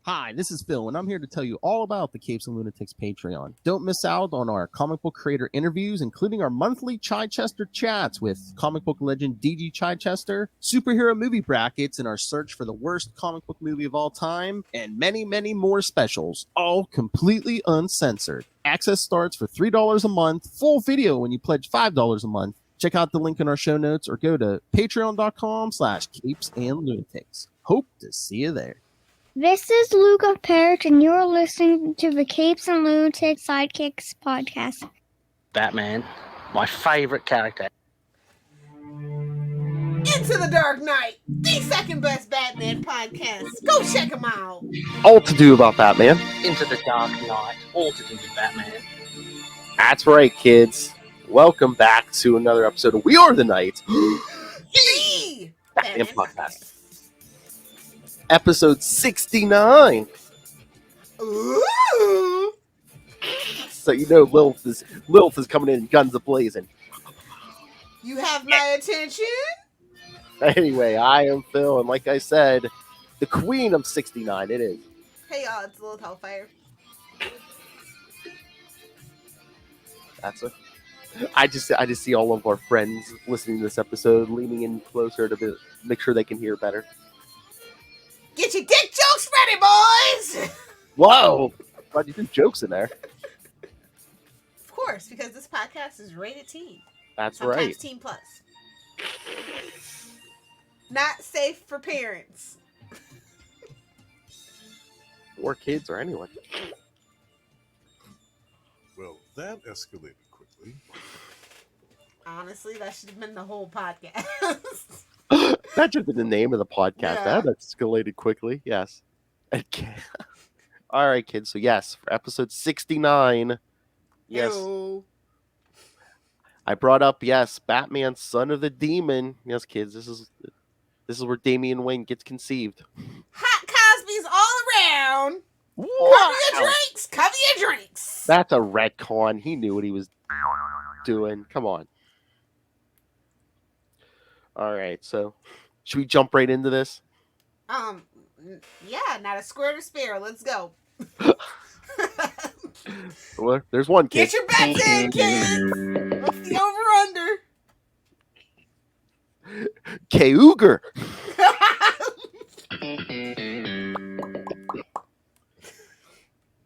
Hi, this is Phil, and I'm here to tell you all about the Capes and Lunatics Patreon. Don't miss out on our comic book creator interviews, including our monthly Chichester chats with comic book legend DG Chichester, superhero movie brackets in our search for the worst comic book movie of all time, and many, many more specials, all completely uncensored. Access starts for $3 a month, full video when you pledge $5 a month. Check out the link in our show notes or go to patreon.com/capesandlunatics. Hope to see you there. This is Luke of Perich, and you're listening to the Capes and Lunatics Sidekicks podcast. Batman, my favorite character. Into the Dark Knight, the second best Batman podcast. Go check them out. All to do about Batman. Into the Dark Knight, all to do with Batman. That's right, kids. Welcome back to another episode of We Are the Night. The Batman podcast. Episode 69. Ooh. So you know Lilith is coming in guns a-blazing. You have my attention? Anyway, I am Phil, and like I said, the queen of 69, it is. Hey y'all, it's Lilith Hellfire. I just see all of our friends listening to this episode leaning in closer to make sure they can hear better. Get your dick jokes ready, boys! Whoa! Glad you did jokes in there. Of course, because this podcast is rated T. That's Sometimes right. Teen Plus. Not safe for parents. Or kids or anyone. Well, that escalated quickly. Honestly, that should have been the whole podcast. That should have been the name of the podcast. Yeah. That escalated quickly. Yes. Okay. All right, kids. So yes, for episode 69. Yes. Ew. I brought up, yes, Batman, son of the demon. Yes, kids, this is where Damian Wayne gets conceived. Hot Cosby's all around. Wow. Cover your drinks. That's a retcon. He knew what he was doing. Come on. All right, so should we jump right into this? Yeah, not a square to spare. Let's go. Well, there's one kid. Get your bets in, kid. What's the over-under? K-Uger.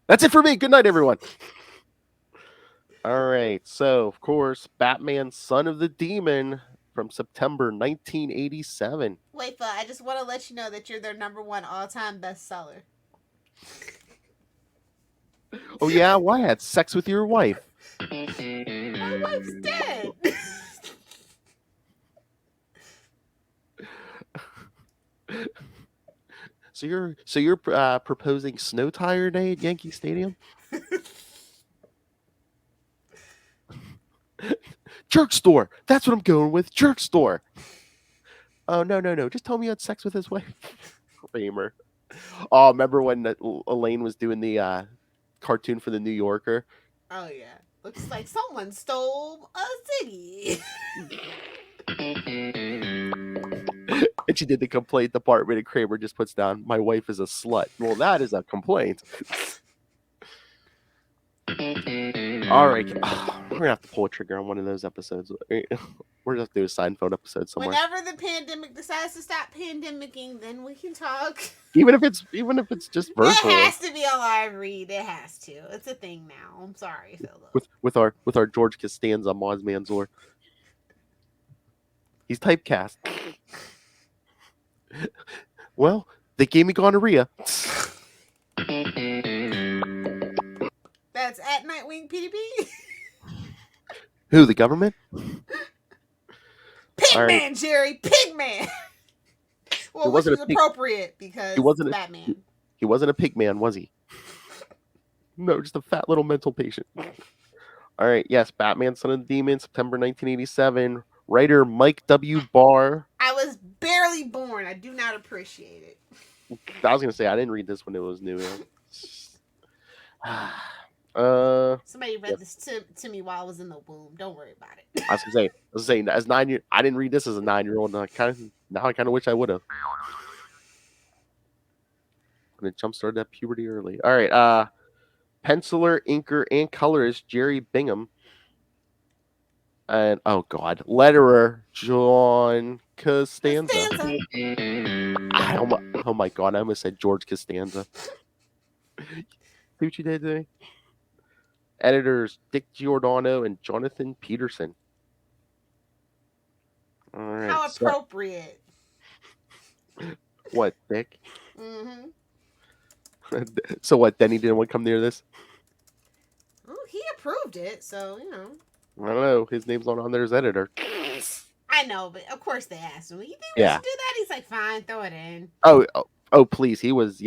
That's it for me. Good night, everyone. All right, so of course, Batman, son of the demon, from September 1987. Wait, Phil, I just want to let you know that you're their #1 all-time bestseller. Oh yeah, why? I had sex with your wife. My wife's dead. So you're proposing snow tire day at Yankee Stadium? Jerk store. That's what I'm going with. Jerk store. Oh no. Just tell me you had sex with his wife. Kramer. Oh, remember when Elaine was doing the cartoon for the New Yorker? Oh yeah. Looks like someone stole a city. And she did the complaint department, and Kramer just puts down, "My wife is a slut." Well, that is a complaint. All right, we're gonna have to pull a trigger on one of those episodes. We're gonna have to do a Seinfeld episode somewhere. Whenever the pandemic decides to stop pandemicking, then we can talk. Even if it's just virtual. It has to be a live read. It has to. It's a thing now. I'm sorry, Phil. With our George Costanza Maz Manzor. He's typecast. Well, they gave me gonorrhea. That's at Nightwing PDP. Who, the government? Pigman, right. Jerry, Pigman. Well, which is appropriate because he wasn't Batman. He wasn't a pig man, was he? No, just a fat little mental patient. All right, yes, Batman, Son of the Demon, September 1987. Writer Mike W. Barr. I was barely born. I do not appreciate it. I was gonna say I didn't read this when it was new. Somebody read this to me while I was in the womb. Don't worry about it. I was saying as 9-year. I didn't read this as a 9-year-old. And I kind of wish I would have. going to jumpstart that puberty early. All right. Penciler, inker, and colorist Jerry Bingham. And, oh, God. Letterer John Costanza. Oh, my God. I almost said George Costanza. See what you did today? Editors Dick Giordano and Jonathan Peterson. All right. How appropriate. What, Dick? Mm-hmm. So what, Denny didn't want to come near this? Well, he approved it, so, you know. I don't know. His name's not on there as editor. I know, but of course they asked him. You think we should do that? He's like, fine, throw it in. Oh, please. He was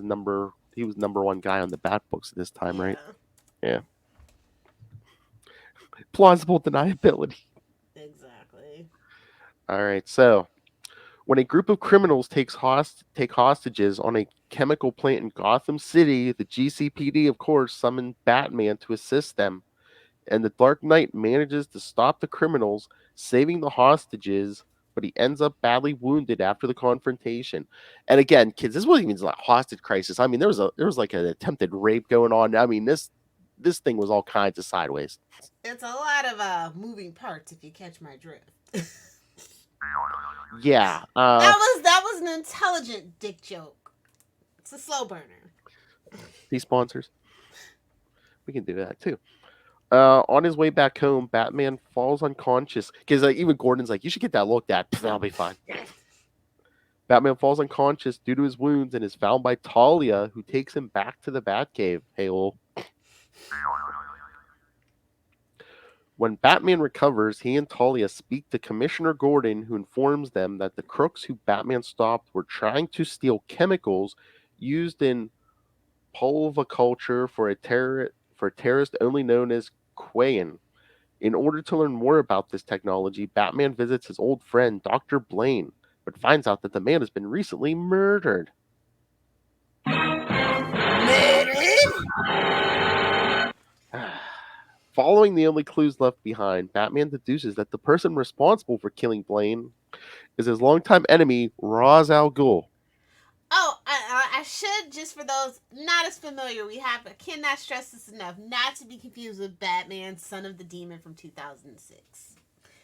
number one guy on the Bat books at this time, right? Yeah. Plausible deniability. Exactly. All right. So, when a group of criminals take hostages on a chemical plant in Gotham City, the GCPD, of course, summoned Batman to assist them. And the Dark Knight manages to stop the criminals, saving the hostages, but he ends up badly wounded after the confrontation. And again, kids, this wasn't even like a hostage crisis. I mean, there was like an attempted rape going on. I mean, this thing was all kinds of sideways. It's a lot of moving parts, if you catch my drift. Yeah. That was an intelligent dick joke. It's a slow burner. These sponsors. We can do that too. On his way back home, Batman falls unconscious because even Gordon's like, "You should get that looked at. That'll be fine." Batman falls unconscious due to his wounds and is found by Talia, who takes him back to the Batcave. Hey, lol. When Batman recovers, he and Talia speak to Commissioner Gordon, who informs them that the crooks who Batman stopped were trying to steal chemicals used in pulviculture for a terrorist only known as Quayan. In order to learn more about this technology, Batman visits his old friend, Dr. Blaine, but finds out that the man has been recently murdered. Following the only clues left behind, Batman deduces that the person responsible for killing Blaine is his longtime enemy, Ra's al Ghul. Oh, I should, just for those not as familiar, I cannot stress this enough, not to be confused with Batman, Son of the Demon from 2006.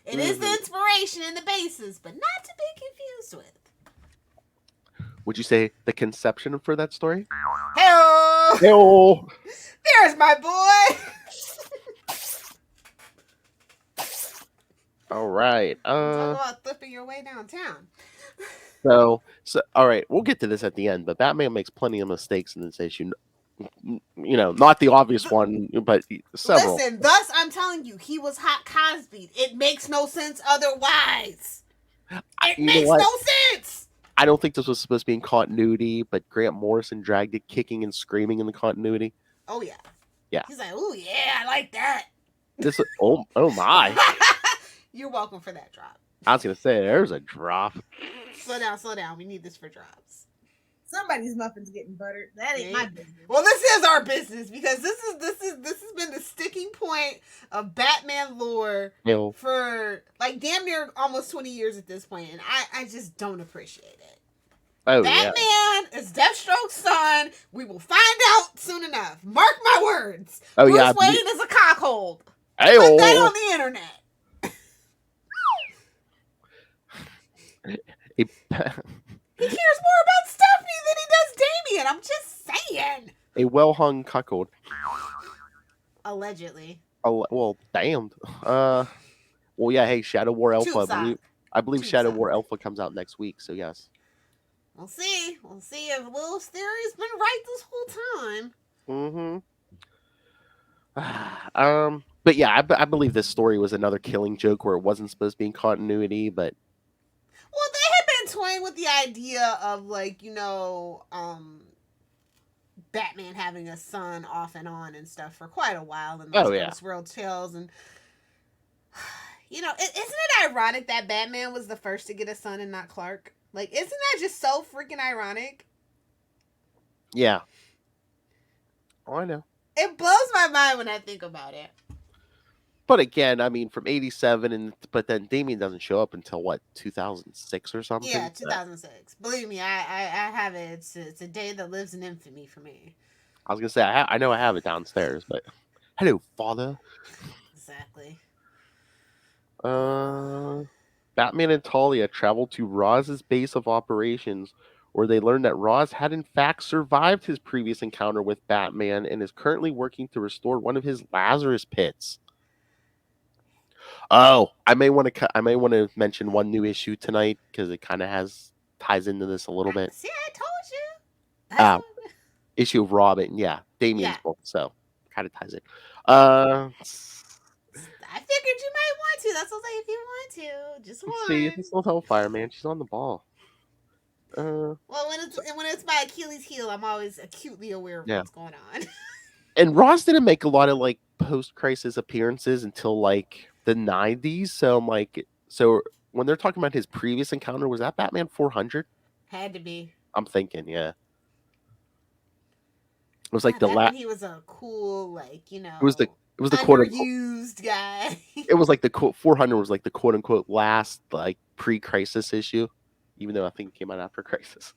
It is the inspiration and the basis, but not to be confused with. Would you say the conception for that story? Hey-oh! Hey-oh! There's my boy! All right. Talk about flipping your way downtown. So all right, we'll get to this at the end, but Batman makes plenty of mistakes in this issue. You know, not the obvious one, but several. Listen, thus I'm telling you, he was hot Cosby. It makes no sense otherwise. It makes no sense. I don't think this was supposed to be in continuity, but Grant Morrison dragged it kicking and screaming in the continuity. Oh yeah. Yeah. He's like, oh yeah, I like that. This oh my. You're welcome for that drop. I was gonna say there's a drop. Slow down. We need this for drops. Somebody's muffin's getting buttered. That ain't my business. Well, this is our business because this has been the sticking point of Batman lore for like damn near almost 20 years at this point, and I just don't appreciate it. Oh, Batman is Deathstroke's son. We will find out soon enough. Mark my words. Oh, Bruce Wayne is a cockhold. Hey, put that on the internet. He cares more about Stephanie than he does Damian. I'm just saying. A well-hung cuckold. Allegedly. Well, damned. Well, yeah. Hey, Shadow War Alpha. I believe Shadow War Alpha comes out next week. So yes. We'll see. We'll see if Will's theory's been right this whole time. But yeah, I believe this story was another Killing Joke where it wasn't supposed to be in continuity, but. Well, they had been toying with the idea of, like, you know, Batman having a son off and on and stuff for quite a while in those World Tales. And, you know, isn't it ironic that Batman was the first to get a son and not Clark? Like, isn't that just so freaking ironic? Yeah. Oh, I know. It blows my mind when I think about it. But again, I mean, from 87, but then Damian doesn't show up until what, 2006 or something? Yeah, 2006. Believe me, I have it. It's a day that lives in infamy for me. I was gonna say I know I have it downstairs, but hello, father. Exactly. Batman and Talia travel to Roz's base of operations, where they learn that Roz had in fact survived his previous encounter with Batman and is currently working to restore one of his Lazarus pits. Oh, I may want to mention one new issue tonight because it kind of ties into this a little bit. See, I told you. Issue of Robin, yeah, Damian's Yeah. book, so kind of ties it. I figured you might want to. That's what I say if you want to. Just one. See, it's no Hellfire, man. She's on the ball. Well, when it's my Achilles heel, I'm always acutely aware of what's going on. And Ross didn't make a lot of like post-crisis appearances until like the 90s. So I'm like, so when they're talking about his previous encounter, was that Batman 400? Had to be. I'm thinking, yeah. It was like the last. He was a cool, like, you know. It was the underused guy. It was like the 400 was like the quote unquote last like pre-crisis issue, even though I think it came out after Crisis.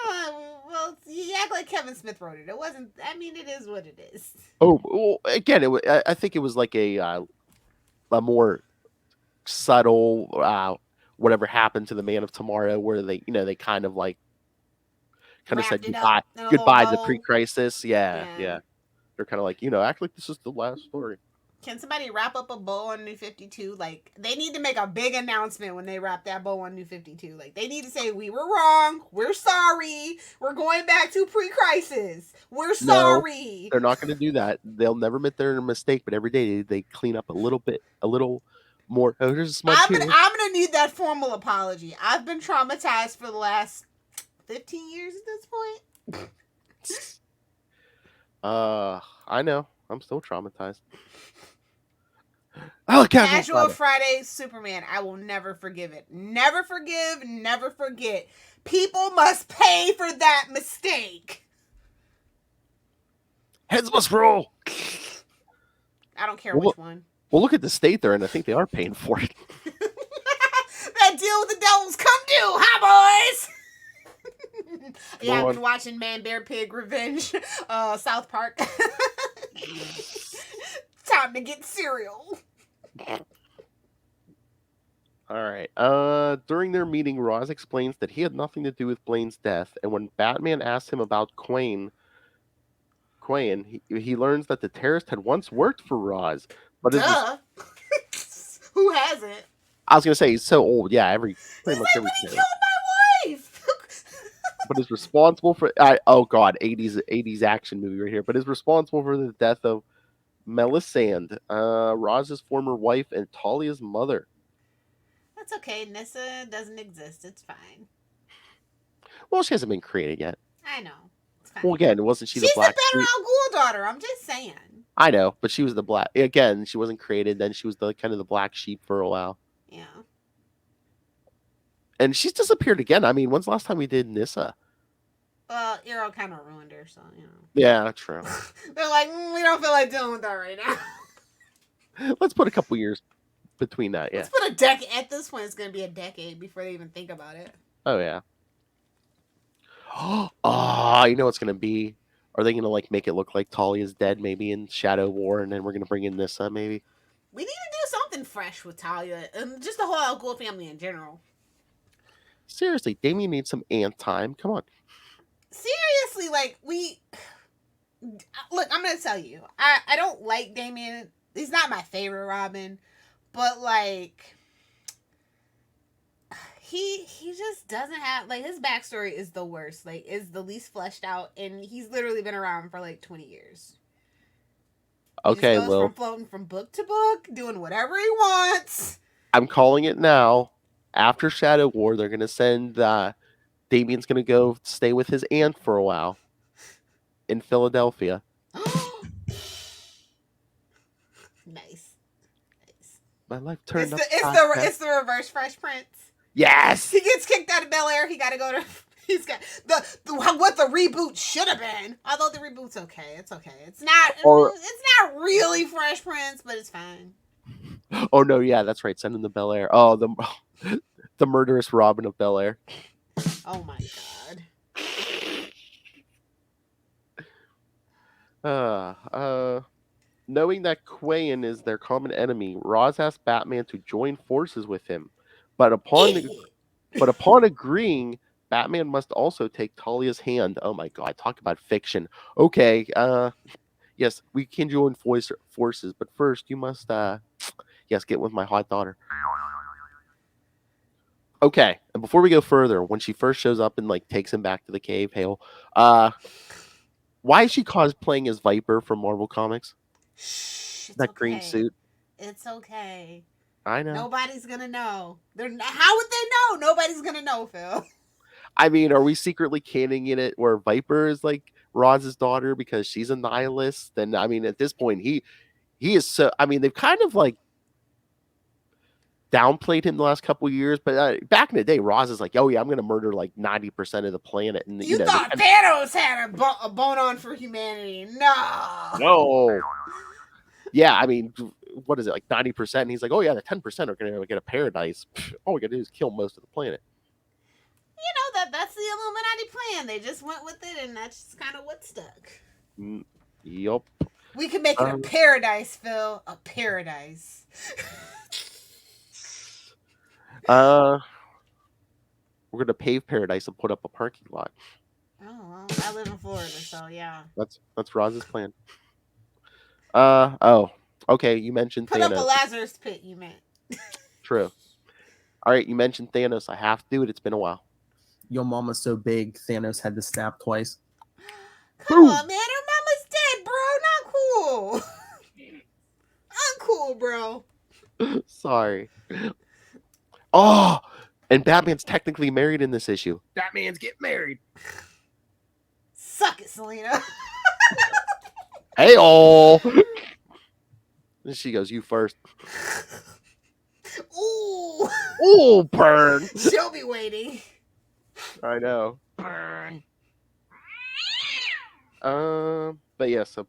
Well, you act like Kevin Smith wrote it. It wasn't. I mean, it is what it is. Oh, well, again, I think it was like a more subtle whatever happened to the Man of Tomorrow, where they kind of like said goodbye to the pre-crisis. Yeah. They're kind of like, act like this is the last story. Can somebody wrap up a bow on New 52? Like, they need to make a big announcement when they wrap that bow on New 52. Like, they need to say, we were wrong. We're sorry. We're going back to pre-crisis. We're sorry. No, they're not going to do that. They'll never admit they're a mistake, but every day they clean up a little more. Oh, here's a smudge I'm going to need that formal apology. I've been traumatized for the last 15 years at this point. I know. I'm still traumatized. Oh, Casual Friday Superman. I will never forgive it. Never forgive, never forget. People must pay for that mistake. Heads must roll. I don't care which one. Well, look at the state they're in. I think they are paying for it. That deal with the devil's come due, huh, boys? Yeah, I've been watching Man, Bear, Pig, Revenge, South Park. Time to get cereal. All right. During their meeting, Roz explains that he had nothing to do with Blaine's death, and when Batman asks him about Quain, he learns that the terrorist had once worked for Roz. But who hasn't? I was gonna say he's so old. Yeah, pretty much every. He killed my wife. But is responsible for 80s action movie right here. But is responsible for the death of Melisande, Roz's former wife and Talia's mother. That's okay. Nyssa doesn't exist. It's fine. Well, she hasn't been created yet. I know. It's fine. Well, again, wasn't she the Black She's the better Ghul daughter. I'm just saying. I know, but she was the black. Again, she wasn't created. Then she was the kind of the black sheep for a while. Yeah. And she's disappeared again. I mean, when's the last time we did Nyssa? Well, Arrow kind of ruined her, so, Yeah, true. They're like, we don't feel like dealing with her right now. Let's put a couple years between that, yeah. Let's put a decade. At this point, it's going to be a decade before they even think about it. Oh, yeah. Oh, you know what's going to be? Are they going to, like, make it look like Talia's dead, maybe, in Shadow War, and then we're going to bring in Nyssa, maybe? We need to do something fresh with Talia, and just the whole Ghul family in general. Seriously, Damian needs some ant time. Come on. Seriously, like, look, I'm going to tell you. I don't like Damian. He's not my favorite Robin. But, like, he just doesn't have, like, his backstory is the worst. Like, is the least fleshed out. And he's literally been around for, like, 20 years. Okay, he from floating from book to book, doing whatever he wants. I'm calling it now. After Shadow War, they're going to send... Damian's going to go stay with his aunt for a while in Philadelphia. Nice. My life turned It's the reverse Fresh Prince. Yes! He gets kicked out of Bel Air. He got to go to He's got what the reboot should have been. Although the reboot's okay. It's okay. It's not really Fresh Prince, but it's fine. Oh no, yeah, that's right. Send him to Bel Air. Oh, the murderous Robin of Bel Air. Oh my god. Knowing that Quayan is their common enemy, Roz asks Batman to join forces with him. But upon agreeing, Batman must also take Talia's hand. Oh my god, talk about fiction. Okay, yes, we can join forces, but first you must yes, get with my hot daughter. Okay, and before we go further, when she first shows up and like takes him back to the cave, Hale, why is she cosplaying as Viper from Marvel Comics? Shh, it's That green suit. It's okay. I know. Nobody's gonna know. How would they know? Nobody's gonna know, Phil. I mean, are we secretly canning in it where Viper is like Roz's daughter because she's a nihilist? Then I mean, at this point, he is so. I mean, they've kind of like downplayed him the last couple of years, but back in the day, Roz is like, oh yeah, I'm gonna murder like 90% of the planet. And you thought Thanos had a bone on for humanity? No. Yeah, I mean, what is it, like 90%? And he's like, oh yeah, the 10% are gonna get a paradise. All we gotta do is kill most of the planet. You know that's the Illuminati plan. They just went with it, and that's just kind of what stuck. Yup. We can make it a paradise, Phil. A paradise. We're gonna pave paradise and put up a parking lot. Oh well, I live in Florida, so yeah. That's Roz's plan. Oh, okay. You mentioned Put Thanos. up a Lazarus pit. You meant. True. All right, you mentioned Thanos. I have to do it. It's been a while. Your mama's so big, Thanos had to snap twice. Come on, man. Her mama's dead, bro. Not cool. Uncool, bro. Sorry. Oh, and Batman's technically married in this issue. Batman's getting married. Suck it, Selena. Hey-oh. And she goes, you first. Ooh. Ooh, burn. She'll be waiting. I know. Burn. But yeah, so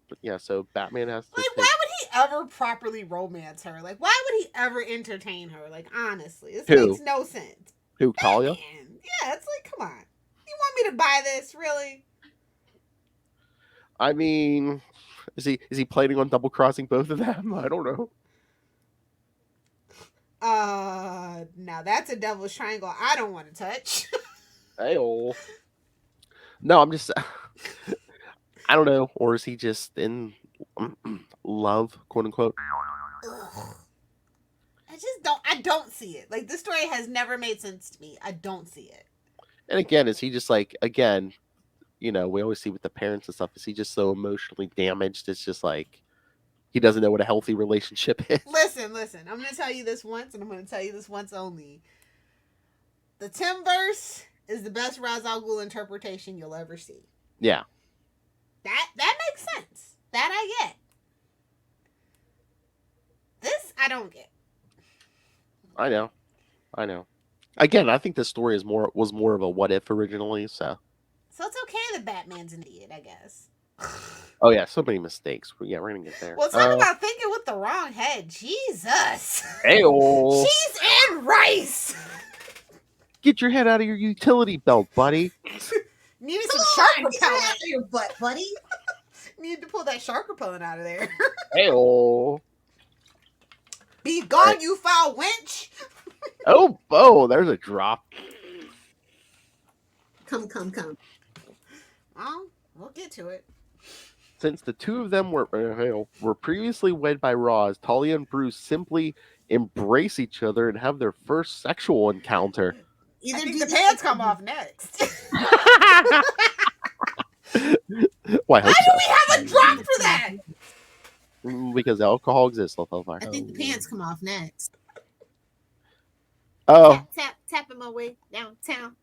Batman has to. Like, why would he ever properly romance her? Like, why would he ever entertain her? Like, honestly, this makes no sense. Who, Talia? Batman. Yeah, it's like, come on. You want me to buy this, really? I mean, is he planning on double crossing both of them? I don't know. Now that's a devil's triangle I don't want to touch. Hey-oh. No, I'm just. I don't know, or is he just in love, quote unquote? Ugh. I don't see it. Like, this story has never made sense to me. I don't see it. And again, is he just like, again, you know, we always see with the parents and stuff, is he just so emotionally damaged? It's just like, he doesn't know what a healthy relationship is. Listen. I'm going to tell you this once, and I'm going to tell you this once only. The Timverse is the best Ra's al Ghul interpretation you'll ever see. Yeah. That makes sense. That I get. This, I don't get. I know. Again, I think this story was more of a what if originally, so. So it's okay that Batman's an idiot, I guess. Oh yeah, so many mistakes. Yeah, we're gonna get there. Well, talk about thinking with the wrong head. Jesus. Hey-oh. Cheese and rice. Get your head out of your utility belt, buddy. Needed some shark repellent. Out of your butt, buddy. Need to pull that shark repellent out of there. Hey-oh. Be gone, you foul wench. Oh, there's a drop. Come. Oh, we'll get to it. Since the two of them were previously wed by Roz, Talia and Bruce simply embrace each other and have their first sexual encounter. I think the pants come off next. Well, I hope Why do we have a drop for that? Because alcohol exists, Lothelfire. I think the pants come off next. Oh. Tapping my way downtown.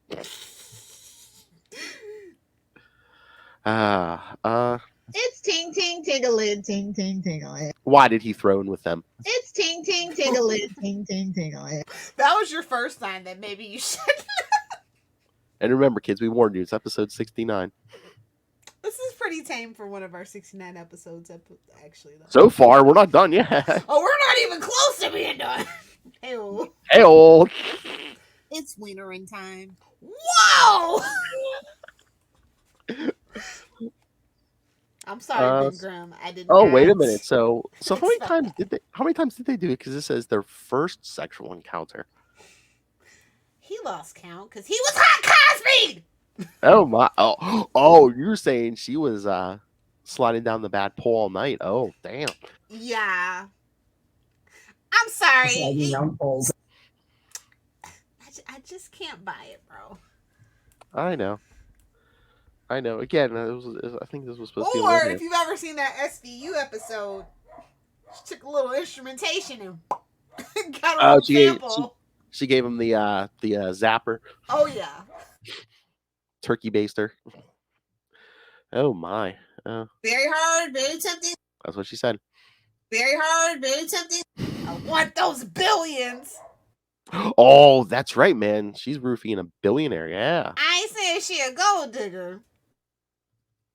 It's ting ting ting-a-lid, ting ting ting-a-lid. Why did he throw in with them? It's ting ting ting-a-lid, ting ting ting-a-lid. That was your first sign that maybe you should. And remember, kids, we warned you. It's episode 69. This is pretty tame for one of our 69 episodes, actually, though. So far, we're not done yet. Oh, we're not even close to being done. Ew. Hey, old. It's wintering time. Whoa! I'm sorry, Ben Grimm. I didn't. Oh, wait a minute. So how many It's times did they? How many times did they do it? Because it says their first sexual encounter. He lost count because he was hot Cosby. Oh my! Oh, you're saying she was sliding down the bad pole all night? Oh, damn! Yeah. I'm sorry. I just can't buy it, bro. I know. Again, I think this was supposed to be. Or if you've ever seen that SVU episode, she took a little instrumentation and got a little sample. She gave him the zapper. Oh yeah. Turkey baster. Oh my. Very hard, very tempting. That's what she said. Very hard, very tempting. I want those billions. Oh, that's right, man. She's roofing a billionaire. Yeah. I ain't saying she a gold digger.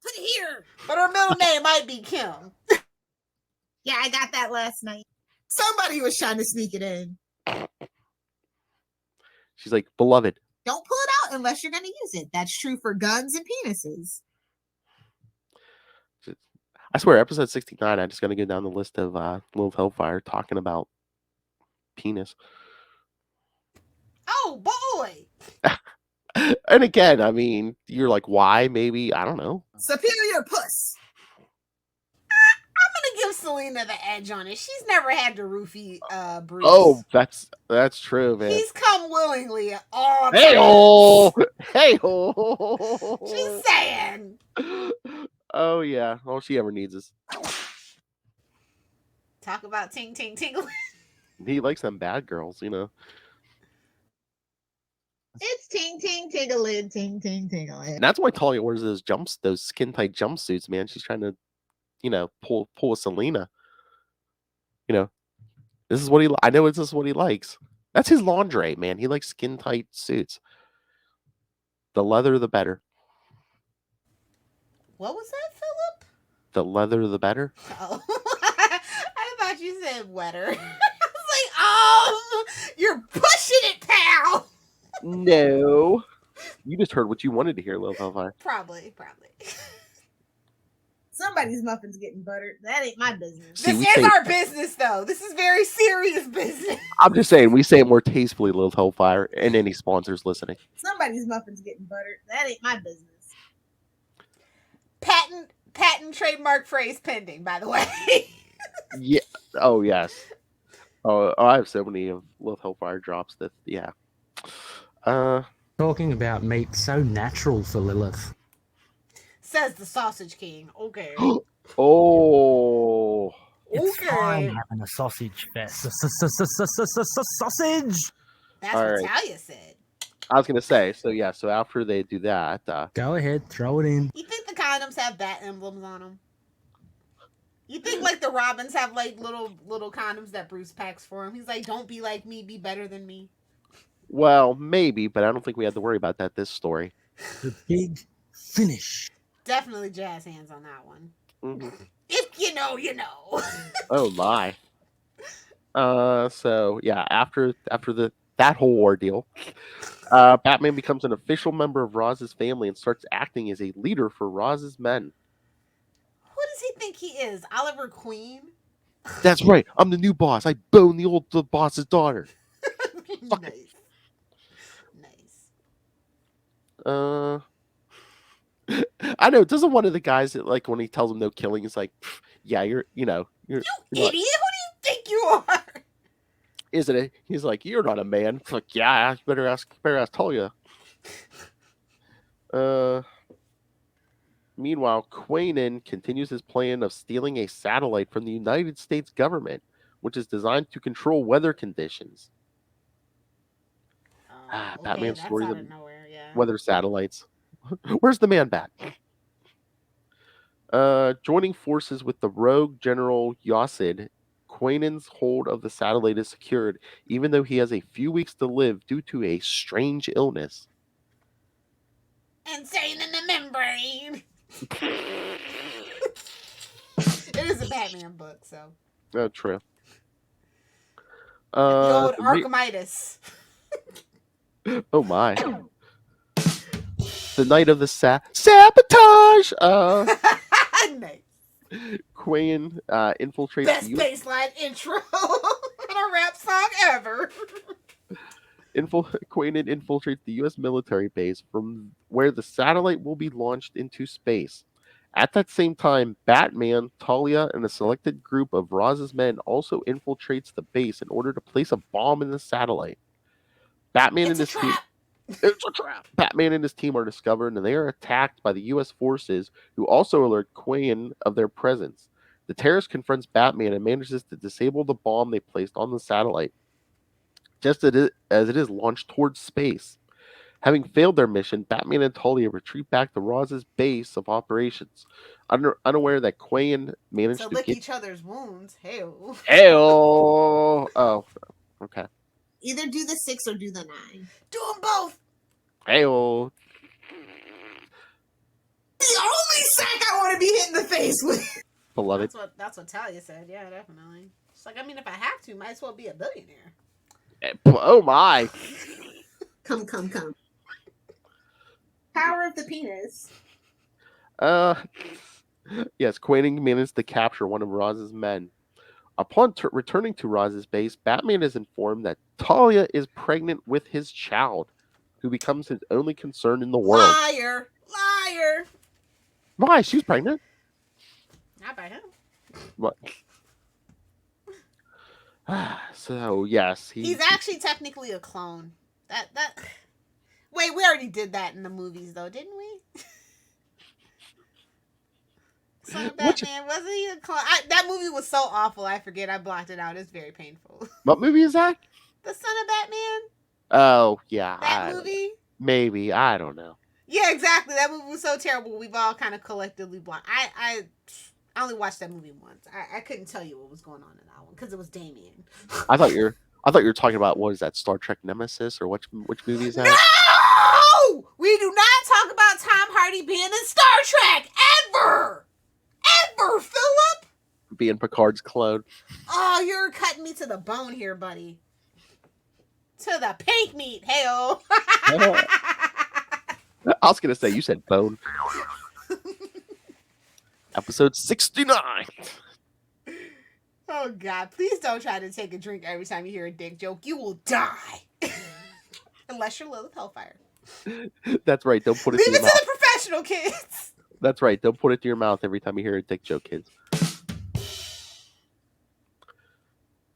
Put it here. But her middle name might be Kim. Yeah, I got that last night. Somebody was trying to sneak it in. She's like, beloved. Don't pull it out unless you're going to use it. That's true for guns and penises. I swear, episode 69, I just got to go down the list of Lilith Hellfire talking about penis. Oh, boy. And again, I mean, you're like, why? Maybe, I don't know. Superior puss. I'm going to give Selena the edge on it. She's never had to roofie Bruce. Oh, that's true, man. He's come willingly at all times. Hey-oh! Hey-oh! Just saying. Oh, yeah. All she ever needs is... Talk about ting, ting, tingling. He likes them bad girls, you know. It's ting, ting, tingling, ting, ting, tingling. And that's why Talia wears those skin-tight jumpsuits, man. She's trying to, you know, pull a Selena. You know, this is what I know this is what he likes. That's his lingerie, man. He likes skin-tight suits. The leather, the better. What was that, Philip? The leather, the better. Oh, I thought you said wetter. I was like, oh, you're pushing it, pal. No. You just heard what you wanted to hear, Lil Hellfire. Probably. Somebody's muffin's getting buttered. That ain't my business. See, This is our business, though. This is very serious business. I'm just saying, we say it more tastefully, Lil Hellfire, and any sponsors listening. Somebody's muffin's getting buttered. That ain't my business. Patent trademark phrase pending, by the way. Yeah. Oh, yes. Oh, I have so many of Lil Hellfire drops that, yeah. Talking about meat so natural for Lilith. Says the Sausage King. Okay. Oh. It's Okay. fine having a sausage fest. Sausage! That's All what right. Talia said. I was going to say, so yeah, so after they do that, Go ahead, throw it in. You think the condoms have bat emblems on them? You think like the Robins have like little condoms that Bruce packs for him? He's like, don't be like me, be better than me. well, maybe, but I don't think we had to worry about that this story. The big finish. Definitely jazz hands on that one. Mhm. If you know, you know. Oh my. So yeah, after that whole ordeal, Batman becomes an official member of Roz's family and starts acting as a leader for Roz's men. Who does he think he is? Oliver Queen? That's right. I'm the new boss. I boned the boss's daughter. Nice. I know. Doesn't one of the guys that, like, when he tells him no killing, is like, yeah, you're You you're idiot! not- Who do you think you are? isn't it? He's like, you're not a man. It's like, yeah, you better ask Talia. Meanwhile, Quainan continues his plan of stealing a satellite from the United States government, which is designed to control weather conditions. Batman's that's story out of of nowhere, yeah. weather satellites. Where's the man Bat? Joining forces with the rogue General Yosid, Quainan's hold of the satellite is secured, even though he has a few weeks to live due to a strange illness. Insane in the membrane. It is a Batman book, so. Oh, true. The old the Archimedes. oh my. The night of the sabotage. Nice. Quain infiltrates Best the U.S. baseline intro in a rap song ever. Quain infiltrates the U.S. military base from where the satellite will be launched into space. At that same time, Batman, Talia, and a selected group of Raz's men also infiltrates the base in order to place a bomb in the satellite. Batman and his team. It's a trap. Batman and his team are discovered, and they are attacked by the U.S. forces, who also alert Quain of their presence. The terrorist confronts Batman and manages to disable the bomb they placed on the satellite, just as it is launched towards space. Having failed their mission, Batman and Talia retreat back to Raz's base of operations, unaware that Quain managed to to lick get... each other's wounds. Hell. Hell! Oh, okay. Either do the 6 or do the 9. Do them both. Hell! The only sack I want to be hit in the face with. Beloved. That's what Talia said. Yeah, definitely. It's like, I mean, if I have to, might as well be a billionaire. Oh my! Come. Power of the penis. Yes, Quain managed to capture one of Raz's men. Upon returning to Raz's base, Batman is informed that Talia is pregnant with his child, who becomes his only concern in the world. Liar. Why? She's pregnant? Not by him. What? So, yes. He's actually technically a clone. That. Wait, we already did that in the movies, though, didn't we? Son of Batman, wasn't he a clone? That movie was so awful, I forget. I blocked it out. It's very painful. What movie is that? The Son of Batman? Oh, yeah. That movie? Maybe. I don't know. Yeah, exactly. That movie was so terrible. We've all kind of collectively blocked. I only watched that movie once. I couldn't tell you what was going on in that one because it was Damian. I thought you were talking about, what is that, Star Trek Nemesis, or which movie is that? No! We do not talk about Tom Hardy being in Star Trek ever! Ever, Philip! Being Picard's clone. Oh, you're cutting me to the bone here, buddy. To the pink meat, hey-oh. I was going to say, you said bone. Episode 69. Oh, God. Please don't try to take a drink every time you hear a dick joke. You will die. Unless you're Lilith Hellfire. That's right. Don't put it Leave to your it mouth. to the professional kids. That's right. Don't put it to your mouth every time you hear a dick joke, kids.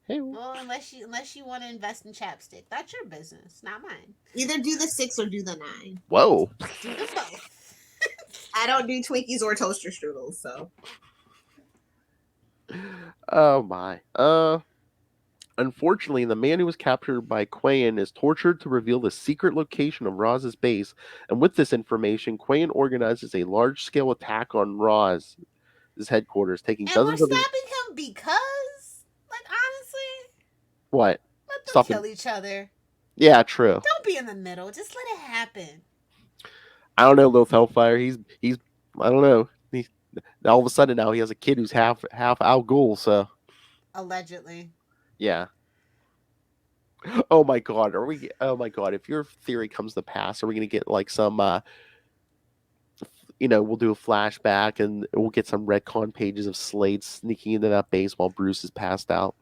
Hey. Well, unless you want to invest in chapstick. That's your business, not mine. Either do the 6 or do the 9. Whoa. Do the both. I don't do Twinkies or toaster strudels, so. Oh, my. Unfortunately, the man who was captured by Quain is tortured to reveal the secret location of Raz's base, and with this information, Quain organizes a large-scale attack on Raz's headquarters, taking And dozens we're of... stopping him because, like, honestly, What? let them Stop kill him. each other. Yeah, true. Don't be in the middle. Just let it happen. I don't know, Lilith Hellfire. He's I don't know. All of a sudden now he has a kid who's half Al Ghul, so... Allegedly. Yeah. Oh my god, if your theory comes to pass, are we gonna get like some we'll do a flashback and we'll get some retcon pages of Slade sneaking into that base while Bruce is passed out?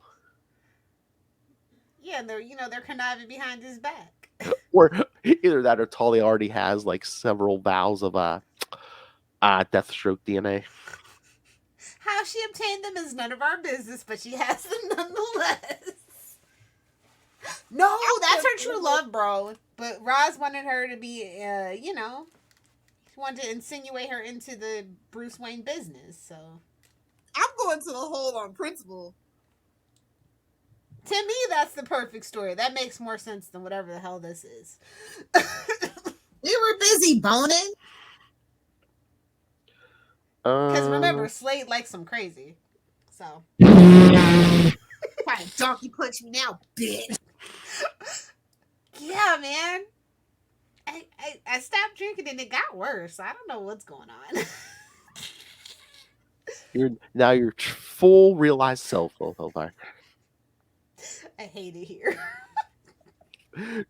Yeah, they're conniving behind his back. Or either that or Talia already has like several vials of Deathstroke DNA. How she obtained them is none of our business, but she has them nonetheless. No, that's her true love, bro. But Roz wanted her to be, he wanted to insinuate her into the Bruce Wayne business, so. I'm going to the hole on principle. To me, that's the perfect story. That makes more sense than whatever the hell this is. We were busy boning. Because remember, Slade likes some crazy. So. Try to donkey punch me now, bitch. Yeah, man. I stopped drinking and it got worse. I don't know what's going on. You're now your full realized self, Hellfire. I hate it here.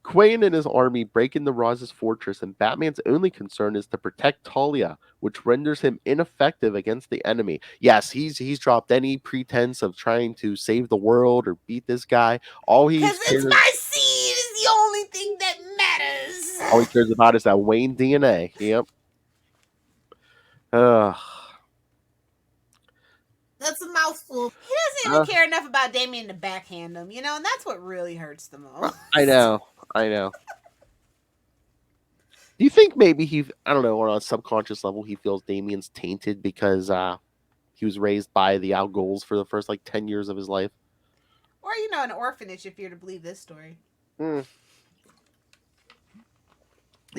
Quain and his army break into Roz's fortress, and Batman's only concern is to protect Talia, which renders him ineffective against the enemy. Yes, he's dropped any pretense of trying to save the world or beat this guy. Because it's my seed is the only thing that matters. All he cares about is that Wayne DNA. Yep. That's a mouthful. He doesn't even care enough about Damian to backhand him, you know, and that's what really hurts the most. I know. Do you think maybe I don't know, on a subconscious level, he feels Damian's tainted because he was raised by the Ghouls for the first 10 years of his life? Or, an orphanage if you're to believe this story. Yeah,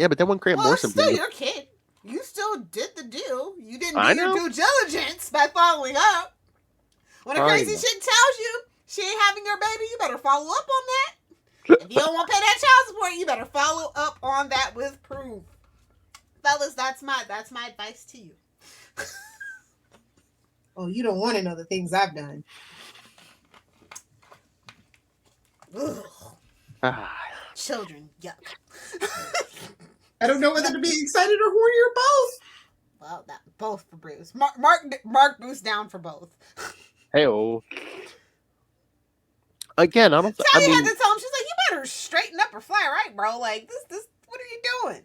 but then when Grant Morrison... Well, still your kid. You still did the deal. You didn't do your due diligence by following up. When a crazy chick tells you she ain't having your baby, you better follow up on that. If you don't want to pay that child support, you better follow up on that with proof. Fellas, that's my advice to you. Oh, you don't want to know the things I've done. Children, yuck. I don't know whether to be excited or horny or both. Well, both for Bruce. Mark Bruce down for both. Hey-oh. Again, I don't... Talia had to tell him, she's like, you better straighten up or fly right, bro. Like, this, what are you doing?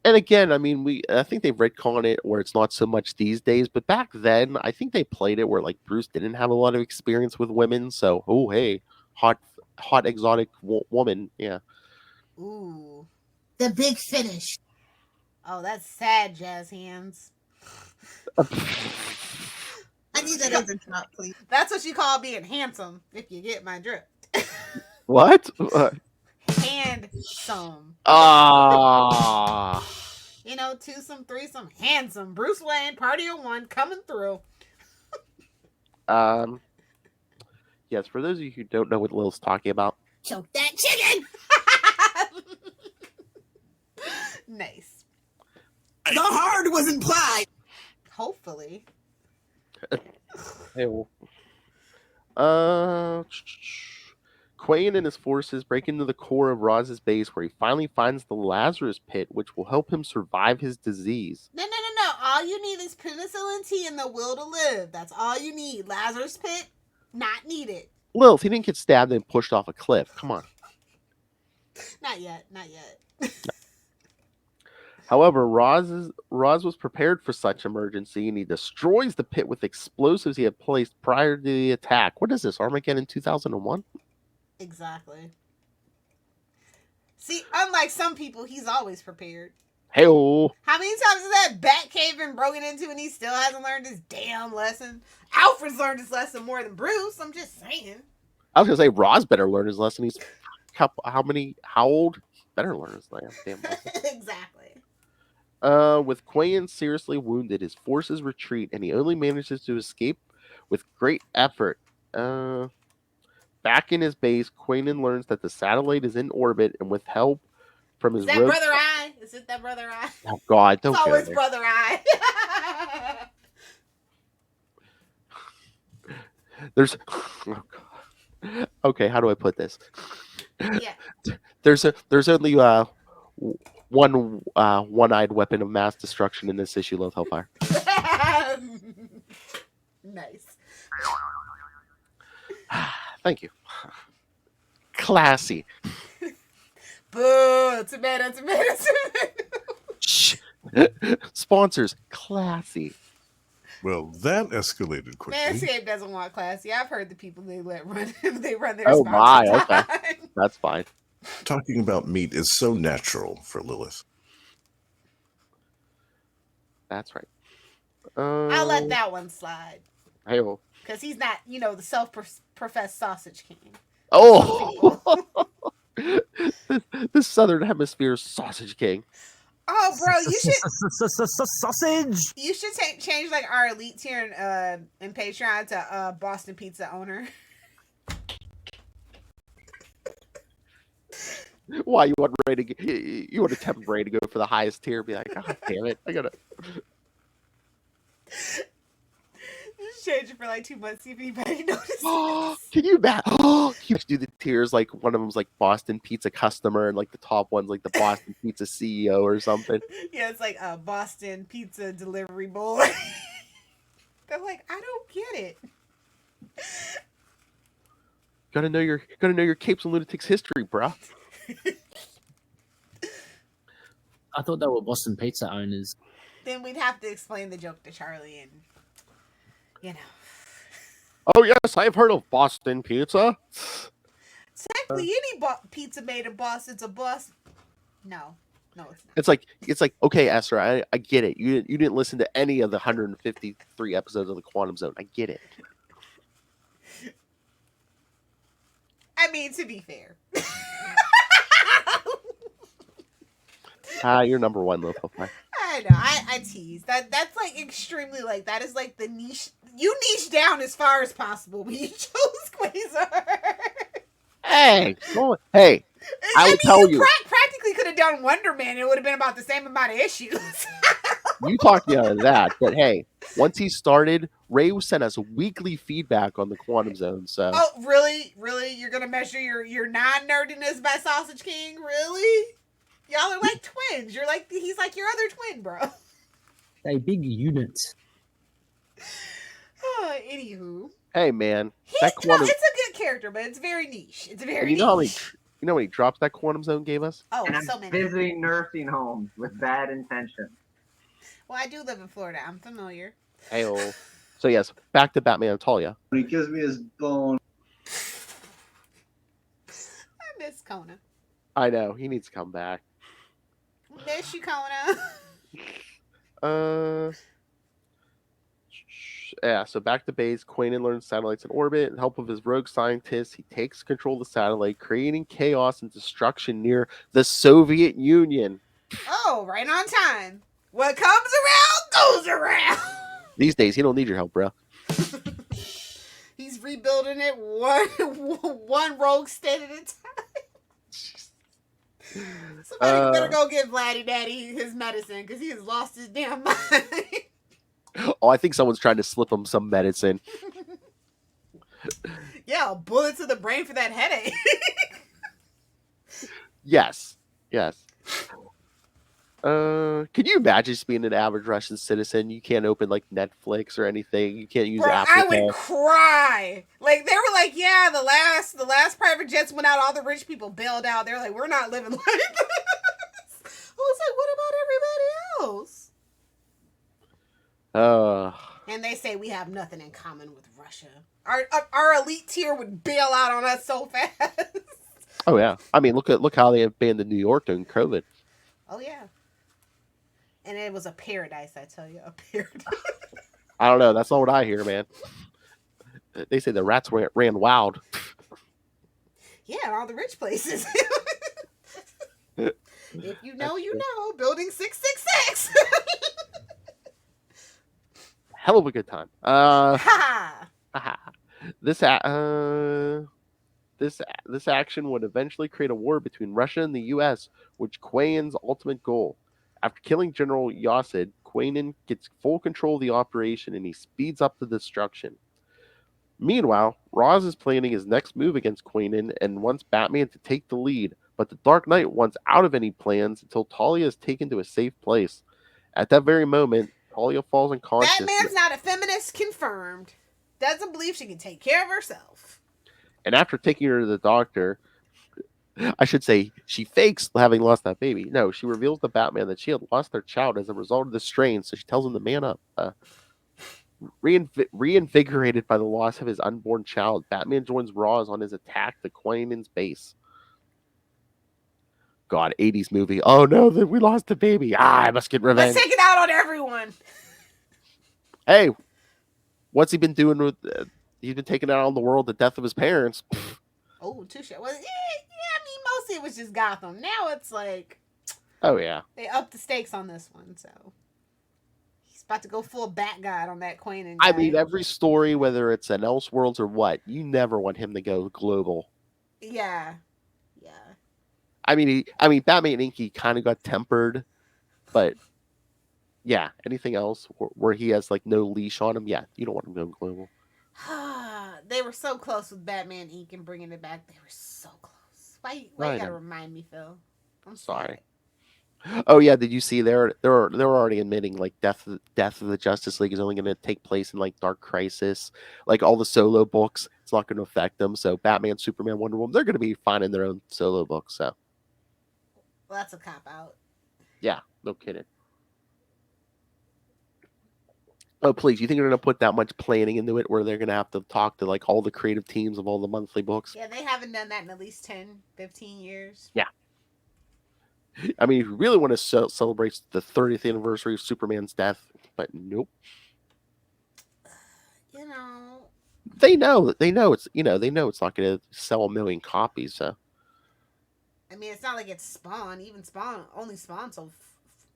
And again, I think they've retconned it where it's not so much these days, but back then, I think they played it where, Bruce didn't have a lot of experience with women, so, oh, hey, hot exotic woman, yeah. Ooh. The big finish. Oh, that's sad, jazz hands. I need that other drop, please. That's what you call being handsome, if you get my drift. What? Handsome. Ah. Twosome, threesome, handsome. Bruce Wayne, party of one, coming through. Yes, for those of you who don't know what Lil's talking about. Choke that chicken! Nice. The hard was implied. Hopefully. Hey, Quain and his forces break into the core of Roz's base, where he finally finds the Lazarus Pit, which will help him survive his disease. No. All you need is penicillin T and the will to live. That's all you need. Lazarus Pit, not needed. Lilith, he didn't get stabbed and pushed off a cliff. Come on. Not yet. However, Roz was prepared for such emergency, and he destroys the pit with explosives he had placed prior to the attack. What is this, Armageddon 2001? Exactly. See, unlike some people, he's always prepared. Hey-oh. How many times has that bat cave been broken into and he still hasn't learned his damn lesson? Alfred's learned his lesson more than Bruce. I'm just saying. I was going to say, Roz better learn his lesson. He's how old? He better learn his damn lesson. Exactly. With Quain seriously wounded, his forces retreat, and he only manages to escape with great effort. Back in his base, Quain learns that the satellite is in orbit, and with help from his... Is that Brother Eye? Is it that Brother Eye? Oh, God, don't it's go always there. Brother Eye. There's... Oh, God. Okay, how do I put this? Yeah. There's only one one-eyed weapon of mass destruction in this issue of Hellfire. Nice. Thank you. Classy. Boo! Tomato. Shh. Sponsors. Classy. Well, that escalated quickly. Manscaped doesn't want classy. I've heard the people they let run. They run their. Oh my. sponsor Okay. time. That's fine. Talking about meat is so natural for Lilith. That's right. I'll let that one slide. Hey-oh. Because he's not, the self-professed sausage king. Oh! This Southern Hemisphere sausage king. Oh, bro, you should sausage. You should change like our elite tier in Patreon to Boston Pizza owner. Why you want Ray to you want to tempt Ray to go for the highest tier? Be like, God damn it, I gotta. Just change it for like 2 months, see if anybody notices. Can you imagine? You do the tiers like one of them's like Boston Pizza customer, and like the top one's like the Boston Pizza CEO or something. Yeah, it's like a Boston Pizza delivery boy. They're like, I don't get it. Gotta know your Capes and Lunatics history, bruh. I thought they were Boston Pizza owners. Then we'd have to explain the joke to Charlie, and you know. Oh yes, I've heard of Boston Pizza. Technically, any pizza made in Boston's a Boston. No, it's not. It's like okay, Esther, I get it. You didn't listen to any of the 153 episodes of the Quantum Zone. I get it. I mean, to be fair. You're number one, little boy. I know. I tease. That's like extremely like that is like the niche. You niche down as far as possible when you chose Quasar. Hey, hey. I will tell you. Practically could have done Wonder Man. It would have been about the same amount of issues. You talked me out of that, but hey, once he started, Ray sent us weekly feedback on the Quantum Zone. So, oh, really? You're gonna measure your non-nerdiness by Sausage King? Really? Y'all are like twins. He's like your other twin, bro. They big units. Anywho. hey man, It's a good character, but it's very niche. It's very niche. You know how many drops that Quantum Zone gave us? Oh, and I'm so many. busy nursing homes with bad intentions. Well, I do live in Florida. I'm familiar. Hey-oh. So yes, back to Batman and Talia. He gives me his bone. I miss Kona. I know, he needs to come back. Miss you, Kona. Yeah, so back to base, Quainen learns satellites in orbit. With the help of his rogue scientists, he takes control of the satellite, creating chaos and destruction near the Soviet Union. Oh, right on time. What comes around goes around. These days, he don't need your help, bro. He's rebuilding it one rogue state at a time. Somebody better go give Vladdy Daddy his medicine because he has lost his damn mind. Oh, I think someone's trying to slip him some medicine. Yeah, a bullet to the brain for that headache. Yes. Can you imagine just being an average Russian citizen? You can't open like Netflix or anything. You can't use Apple. I would cry. Like they were like, yeah, the last private jets went out. All the rich people bailed out. They're like, we're not living like this. I was like, what about everybody else? And they say we have nothing in common with Russia. Our elite tier would bail out on us so fast. Oh yeah, I mean look how they abandoned New York during COVID. Oh yeah, and it was a paradise. I tell you, a paradise. I don't know. That's not what I hear, man. They say the rats ran wild. Yeah, in all the rich places. If you know, you know. Building 666. Hell of a good time. This action would eventually create a war between Russia and the U.S., which Quainen's ultimate goal. After killing General Yosid, Quainen gets full control of the operation and he speeds up the destruction. Meanwhile, Roz is planning his next move against Quainen and wants Batman to take the lead, but the Dark Knight wants out of any plans until Talia is taken to a safe place. At that very moment, Talia falls unconscious. Batman's not a feminist, confirmed. Doesn't believe she can take care of herself. And after taking her to the doctor, I should say, she fakes having lost that baby. No, she reveals to Batman that she had lost their child as a result of the strain, so she tells him to man up. Reinvigorated by the loss of his unborn child, Batman joins Roz on his attack to Quainen's base. God, 80s movie. Oh no, we lost the baby. I must get revenge. Let's take it out on everyone. Hey, what's he been doing with... he's been taking out on the world the death of his parents. Oh, touche. Well, yeah, I mean, mostly it was just Gotham. Now it's like... Oh, yeah. They upped the stakes on this one, so... He's about to go full Bat God on that Quainen guy. I mean, every story, whether it's an Elseworlds or what, you never want him to go global. Yeah. I mean, Batman Inc. He kind of got tempered, but yeah, anything else where he has like no leash on him, yeah, you don't want him going global. They were so close with Batman Inc. and bringing it back. They were so close. Why you gotta remind me, Phil? I'm sorry. Oh yeah, did you see they're already admitting like Death of the Justice League is only going to take place in like Dark Crisis, like all the solo books. It's not going to affect them. So Batman, Superman, Wonder Woman, they're going to be fine in their own solo books. So, well, that's a cop out. Yeah, no kidding. Oh please, you think they're going to put that much planning into it, where they're going to have to talk to like all the creative teams of all the monthly books? Yeah, they haven't done that in at least 10, 15 years. Yeah. I mean, if you really want to celebrate the 30th anniversary of Superman's death, but nope. You know, they know it's not going to sell 1 million copies. So, I mean, it's not like it's Spawn. Even Spawn sold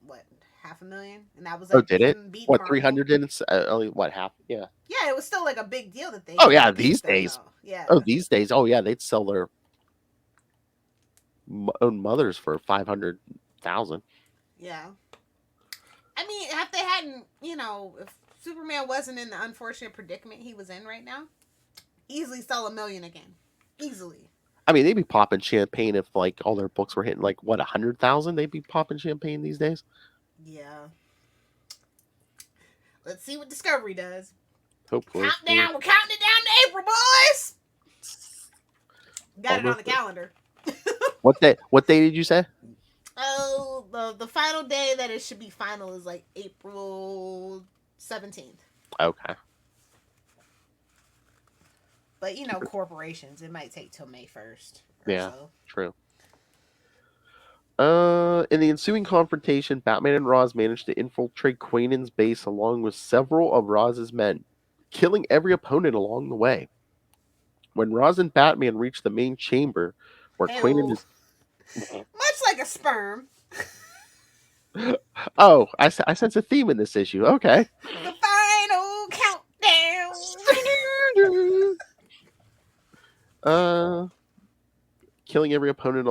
what, 500,000, and that was like, did it? What, 300 didn't? Only what, half? Yeah. Yeah, it was still like a big deal that they. Oh yeah, these days. Yeah. Oh, these days. Oh yeah, they'd sell their own mothers for 500,000. Yeah. I mean, if they hadn't, if Superman wasn't in the unfortunate predicament he was in right now, easily sell 1 million again. Easily. I mean, they'd be popping champagne if like all their books were hitting like what, 100,000. They'd be popping champagne these days. Yeah. Let's see what Discovery does. Hopefully. Countdown. We're counting it down to April, boys. Got it on the calendar. What day did you say? Oh, the final day that it should be final is like April 17th. Okay. But corporations, it might take till May 1st. Yeah, so. True. In the ensuing confrontation, Batman and Roz managed to infiltrate Quainon's base along with several of Roz's men, killing every opponent along the way. When Roz and Batman reach the main chamber, where Quainon is much like a sperm. Oh, I sense a theme in this issue. Okay. The final countdown. Killing every opponent.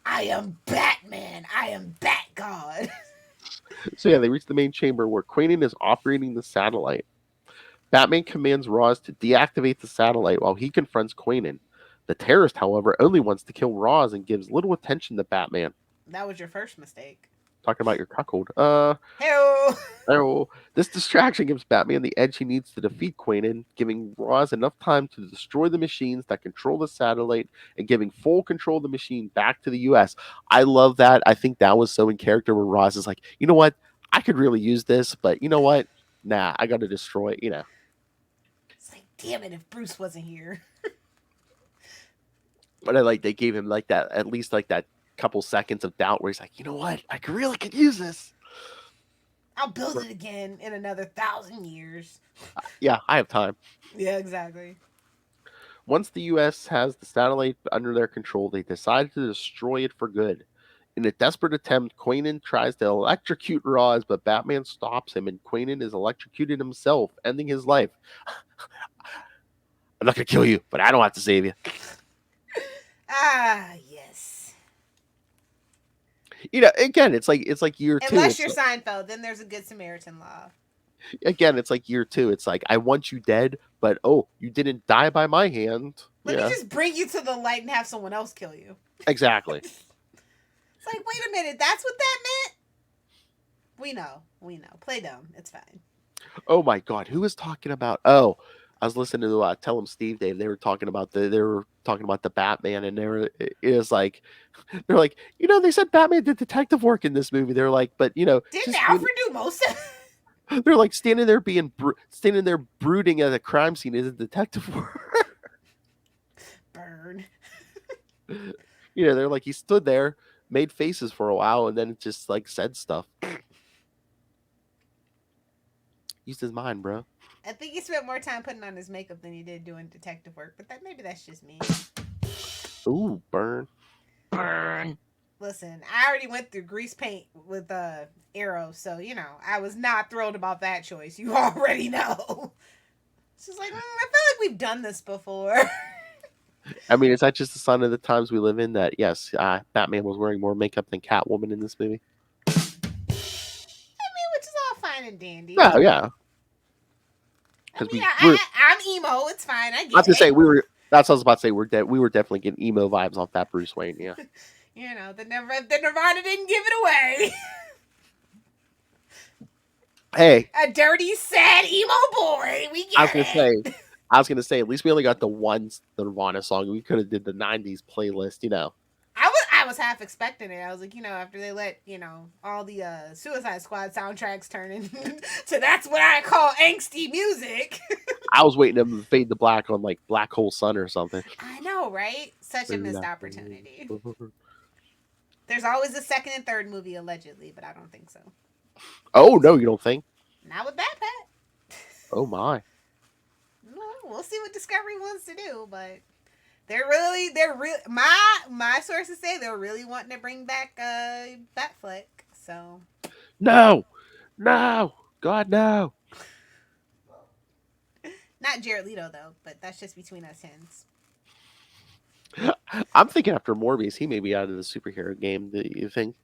I am Batman. I am Bat-God. So yeah, they reach the main chamber where Quainon is operating the satellite. Batman commands Roz to deactivate the satellite while he confronts Quainon. The terrorist, however, only wants to kill Roz and gives little attention to Batman. That was your first mistake. Talking about your cuckold. Hello. This distraction gives Batman the edge he needs to defeat Quainon, giving Roz enough time to destroy the machines that control the satellite and giving full control of the machine back to the U.S. I love that. I think that was so in character where Roz is like, you know what? I could really use this, but you know what? Nah, I got to destroy it, It's like, damn it, if Bruce wasn't here. But I like they gave him like that, at least like that couple seconds of doubt where he's like, you know what? I really could use this. I'll build it again in another 1,000 years. Yeah, I have time. Yeah, exactly. Once the U.S. has the satellite under their control, they decide to destroy it for good. In a desperate attempt, Quainon tries to electrocute Roz, but Batman stops him, and Quainon is electrocuted himself, ending his life. I'm not going to kill you, but I don't have to save you. Ah, yes. Again, it's like year 2. Unless you're Seinfeld, then there's a Good Samaritan law. Again, it's like year 2. It's like, I want you dead, but you didn't die by my hand. Let me just bring you to the light and have someone else kill you. Exactly. It's like, wait a minute, that's what that meant? We know. Play dumb. It's fine. Oh my God, who was talking about? Oh, I was listening to Tell 'em Steve Dave. They were talking about the Batman, and they're like, they said Batman did detective work in this movie. They're like, but didn't Alfred do most of it? They're like standing there brooding at a crime scene isn't detective work. Burn. They're like, he stood there, made faces for a while, and then it just like said stuff. Used his mind, bro. I think he spent more time putting on his makeup than he did doing detective work, but maybe that's just me. Ooh, burn. Listen, I already went through grease paint with Arrow, so I was not thrilled about that choice. You already know. It's just like, I feel like we've done this before. I mean, is that just a sign of the times we live in that, yes, Batman was wearing more makeup than Catwoman in this movie? Which is all fine and dandy. Oh, yeah. I mean, we're I'm emo. It's fine. I I was get gonna it. say that's what I was about to say. We were definitely getting emo vibes off that Bruce Wayne. Yeah. You know, the Nirvana didn't give it away. Hey, A dirty, sad emo boy. We get I was gonna say, at least we only got the one Nirvana song. We could have did the '90s playlist. You know. I was half expecting it. I was like, you know, after they let, you know, all the Suicide Squad soundtracks turn into so that's what I call angsty music. I was waiting them to fade to black on like Black Hole Sun or something. I know, right? Such a missed opportunity. There's always a second and third movie, allegedly, but I don't think so. Oh no, you don't think? Not with Bat-Pat. Oh my. No, we'll see what Discovery wants to do, but they're really my sources say they're really wanting to bring back Batfleck. So No, God no. not Jared Leto though, but that's just between us hens. I'm thinking after Morbius, he may be out of the superhero game. Do you think?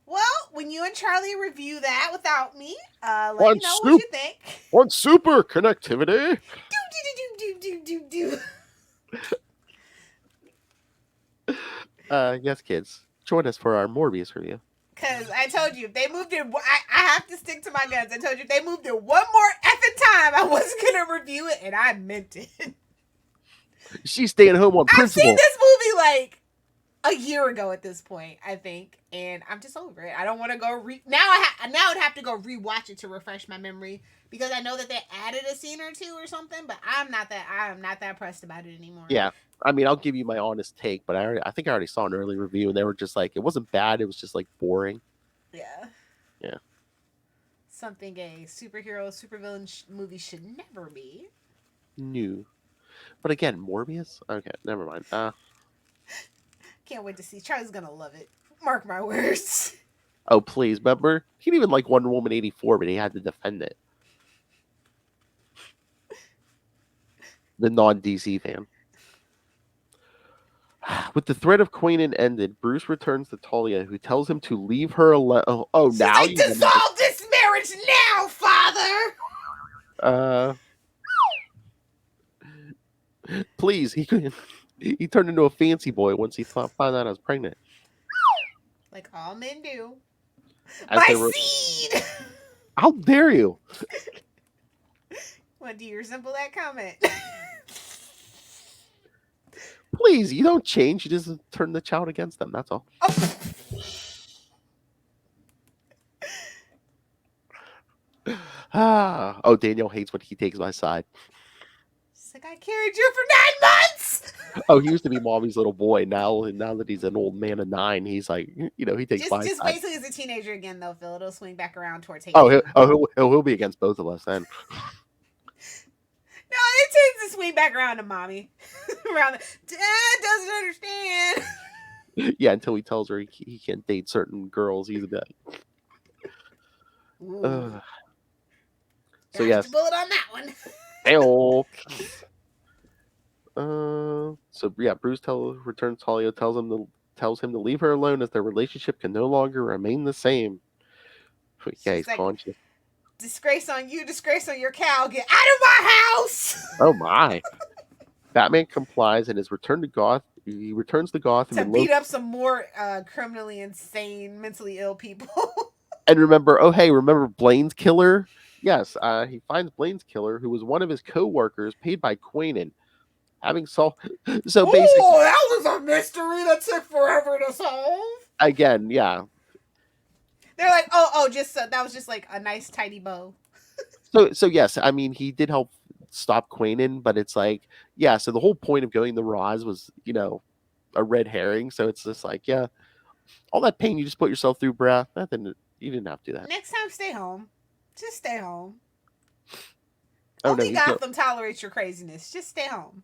Well, when you and Charlie review that without me, let me know what you think. On super connectivity. Do. Yes, kids, join us for our Morbius review. Because I told you, if they moved it, I have to stick to my guns. I told you, if they moved it one more effing time, I wasn't going to review it, and I meant it. She's staying home on principle. I've seen this movie like a year ago at this point, I think, and I'm just over it. I don't want to go now. I'd have to go rewatch it to refresh my memory because I know that they added a scene or two or something, but I'm not that pressed about it anymore. Yeah, I mean, I'll give you my honest take, but I think I already saw an early review, and they were just like, it wasn't bad. It was just like boring. Yeah. Something a superhero supervillain movie should never be. New. But again, Morbius? Okay, never mind. Can't wait to see. Charlie's gonna love it. Mark my words. Oh, please. Remember? He didn't even like Wonder Woman 84, but he had to defend it. The non-DC fan. With the threat of Queenan ended, Bruce returns to Talia, who tells him to leave her alone. Oh, She's now like, you dissolve this marriage now, father! Please, he turned into a fancy boy once he found out I was pregnant. Like all men do. As My seed! How dare you? Well, do you resemble that comment? Please, you don't change. You just turn the child against them. That's all. Oh, Daniel hates when he takes my side. She's like, I carried you for 9 months! Oh, he used to be mommy's little boy. Now that he's an old man of 9, he's like, he takes my just side. wait till he's a teenager again, though, Phil. It'll swing back around towards hating. He'll be against both of us then. No, it tends to swing back around to mommy. Dad doesn't understand. Yeah, until he tells her he can't date certain girls. He's a bit. So yes. Bullet on that one. Hey-oh. So yeah, Bruce returns Talia, tells him to leave her alone as their relationship can no longer remain the same. Yeah, he's like, conscious. Disgrace on you, disgrace on your cow. Get out of my house! Oh my. Batman complies and is returned to Gotham. He returns to Gotham to beat up some more criminally insane, mentally ill people. And remember Blaine's killer? Yes, he finds Blaine's killer, who was one of his co-workers paid by Queenan. Having solved... So basically... Oh, that was a mystery that took forever to solve. Again, yeah. They're like, that was just like a nice tidy bow. So yes, I mean, he did help stop Queenan, but it's like, yeah, so the whole point of going to Roz was, a red herring. So it's just like, yeah, all that pain you just put yourself through, bruh, you didn't have to do that. Next time, stay home. Just stay home. Only Gotham tolerates your craziness. Just stay home.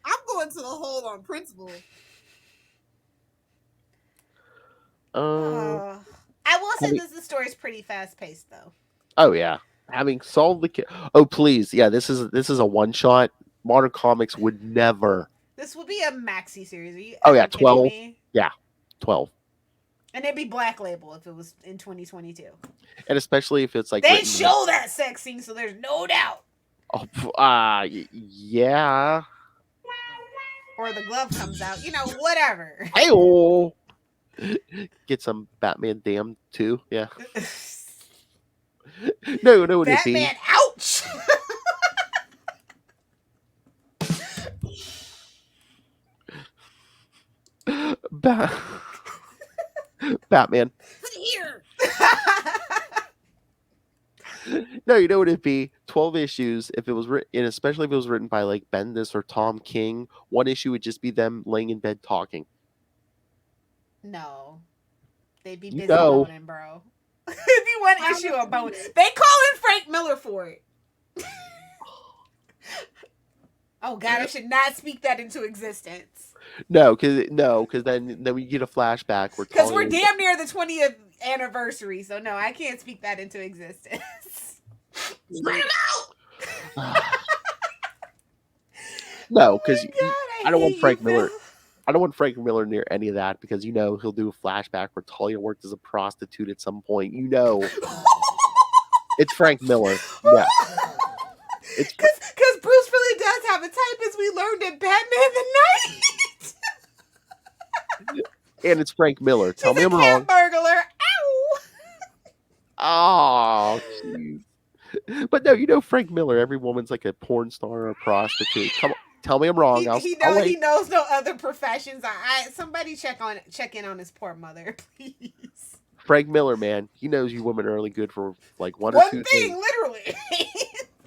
I'm going to the hole on principle. I will say the story's pretty fast paced, though. Oh yeah, having solved the oh please, yeah, this is a one shot. Modern Comics would never This will be a maxi series. Are you Oh yeah, kidding 12. me? Yeah, 12. And it'd be Black Label if it was in 2022. And especially if it's like They written- show that sex scene, so there's no doubt. Oh, yeah. Or the glove comes out. You know, whatever. Hey-oh. Get some Batman Damned too. Yeah. No, it would be. Batman, ouch! Batman. Put it here. No, you know what it'd be? 12 issues if it was written, and especially if it was written by like Bendis or Tom King. One issue would just be them laying in bed talking. No. They'd be You busy know. boning, bro. It'd be one issue of boning. They call in Frank Miller for it. Oh God, I should not speak that into existence. No, because then we get a flashback where Because we're Talia- damn near the 20th anniversary, so no, I can't speak that into existence. Spread 'em out. No, because God, I don't want hate Frank you, Miller. Phil. I don't want Frank Miller near any of that because he'll do a flashback where Talia worked as a prostitute at some point. It's Frank Miller. Yeah, it's Because Bruce really does have a type, as we learned in Batman the Night. and it's Frank Miller. Tell me He's I'm a cat wrong. burglar. Ow! Oh, jeez. But no, Frank Miller. Every woman's like a porn star or a prostitute. Come on, tell me I'm wrong. I'll He wait. knows no other professions. Somebody check in on his poor mother, please. Frank Miller, man, he knows you women are only good for like one or One two thing, things. literally.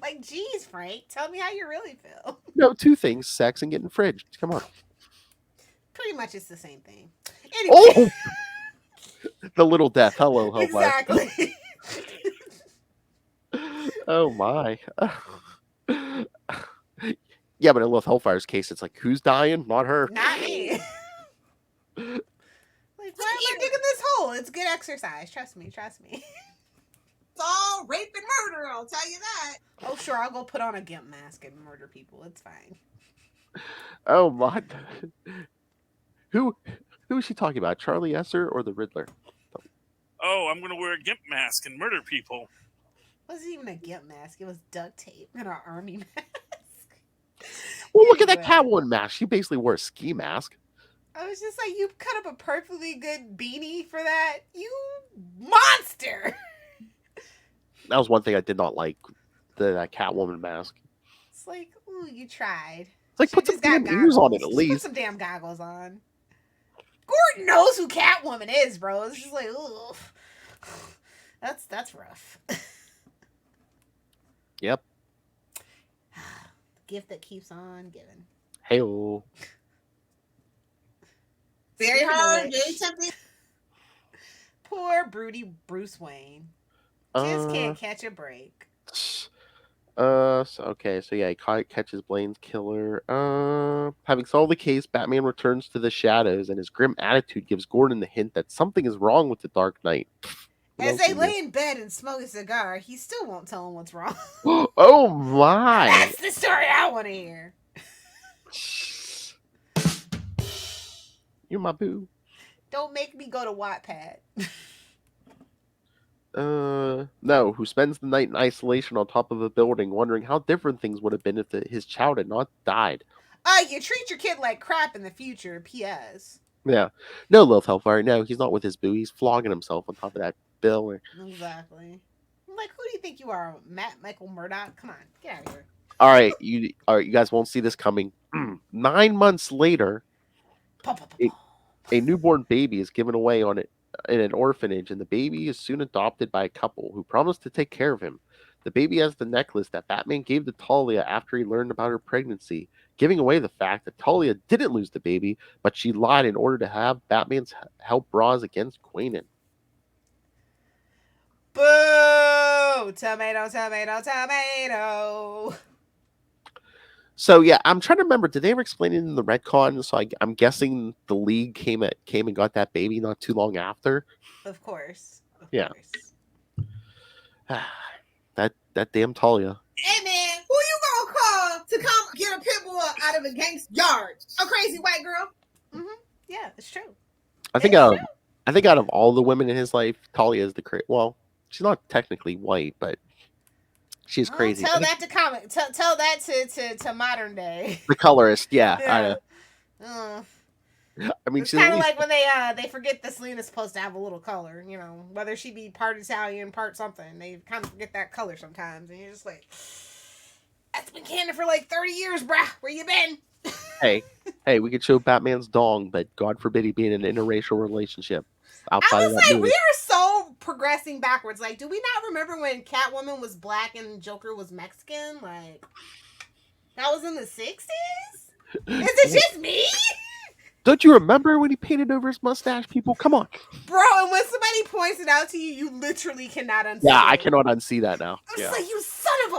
Like, geez, Frank, tell me how you really feel. No, two things: sex and getting fridged. Come on. Pretty much, it's the same thing. Anyway, Oh, the little death. Hello, Hellfire. exactly. Oh my. Yeah, but in Lilith Hellfire's case, it's like, who's dying? Not her. Not me. Like, why am I digging this hole? It's good exercise. Trust me. It's all rape and murder, I'll tell you that. Oh, sure, I'll go put on a gimp mask and murder people. It's fine. Oh my. Who is she talking about? Charlie Esser or the Riddler? Oh, I'm gonna wear a gimp mask and murder people. It wasn't even a gimp mask. It was duct tape and an army mask. Well, look at that Anyway. Catwoman mask. She basically wore a ski mask. I was just like, you cut up a perfectly good beanie for that? You monster! That was one thing I did not like. That Catwoman mask. It's like, ooh, you tried. It's like, put Should've some just damn got ears on it at goggles. Just put least. some damn goggles on. Gordon knows who Catwoman is, bro. It's just like, ooh. That's rough. Yep. The gift that keeps on giving. Hey-oh. Very Speaking of hard, which, very tempting. Poor broody Bruce Wayne. Just can't catch a break. So yeah, he catches Blaine's killer. Having solved the case, Batman returns to the shadows, and his grim attitude gives Gordon the hint that something is wrong with the Dark Knight. As they lay in bed and smoke a cigar, he still won't tell him what's wrong. Oh my! That's the story I want to hear. You're my boo. Don't make me go to Wattpad. No, who spends the night in isolation on top of a building, wondering how different things would have been if his child had not died. You treat your kid like crap in the future, P.S. Yeah. No, Lilith Hellfire, no, he's not with his boo. He's flogging himself on top of that bill. Exactly. I'm like, who do you think you are, Michael Murdoch? Come on, get out of here. All right, you guys won't see this coming. 9 months later, a newborn baby is given away in an orphanage, and the baby is soon adopted by a couple who promise to take care of him. The baby has the necklace that Batman gave to Talia after he learned about her pregnancy, giving away the fact that Talia didn't lose the baby, but she lied in order to have Batman's help Roz against Quainon. Boo! Tomato, tomato, tomato. So yeah, I'm trying to remember. Did they ever explain it in the retcon? So I'm guessing the League came and got that baby not too long after. Of course. Yeah. That damn Talia. Hey man, who you gonna call to come get a pit bull out of a gang's yard. A crazy white girl. Yeah, it's true. I think out of all the women in his life, Talia is the crazy. Well, she's not technically white, but she's crazy. Tell that to comic. Tell that to modern day. The colorist, yeah. I know. I mean, It's she's kind at of least- like when they forget that Selena's supposed to have a little color, you know, whether she be part Italian, part something. They kind of forget that color sometimes, and you're just like, that's been canon for like 30 years, bruh. Where you been? hey, we could show Batman's dong, but God forbid he be in an interracial relationship. Outside I of was that like, movie. we are so progressing backwards. Like, do we not remember when Catwoman was black and Joker was Mexican? Like, that was in the 60s? Is it just me? Don't you remember when he painted over his mustache? People, come on. Bro, and when somebody points it out to you, you literally cannot unsee Yeah, it. I cannot unsee that now. I'm Yeah. just like, you son of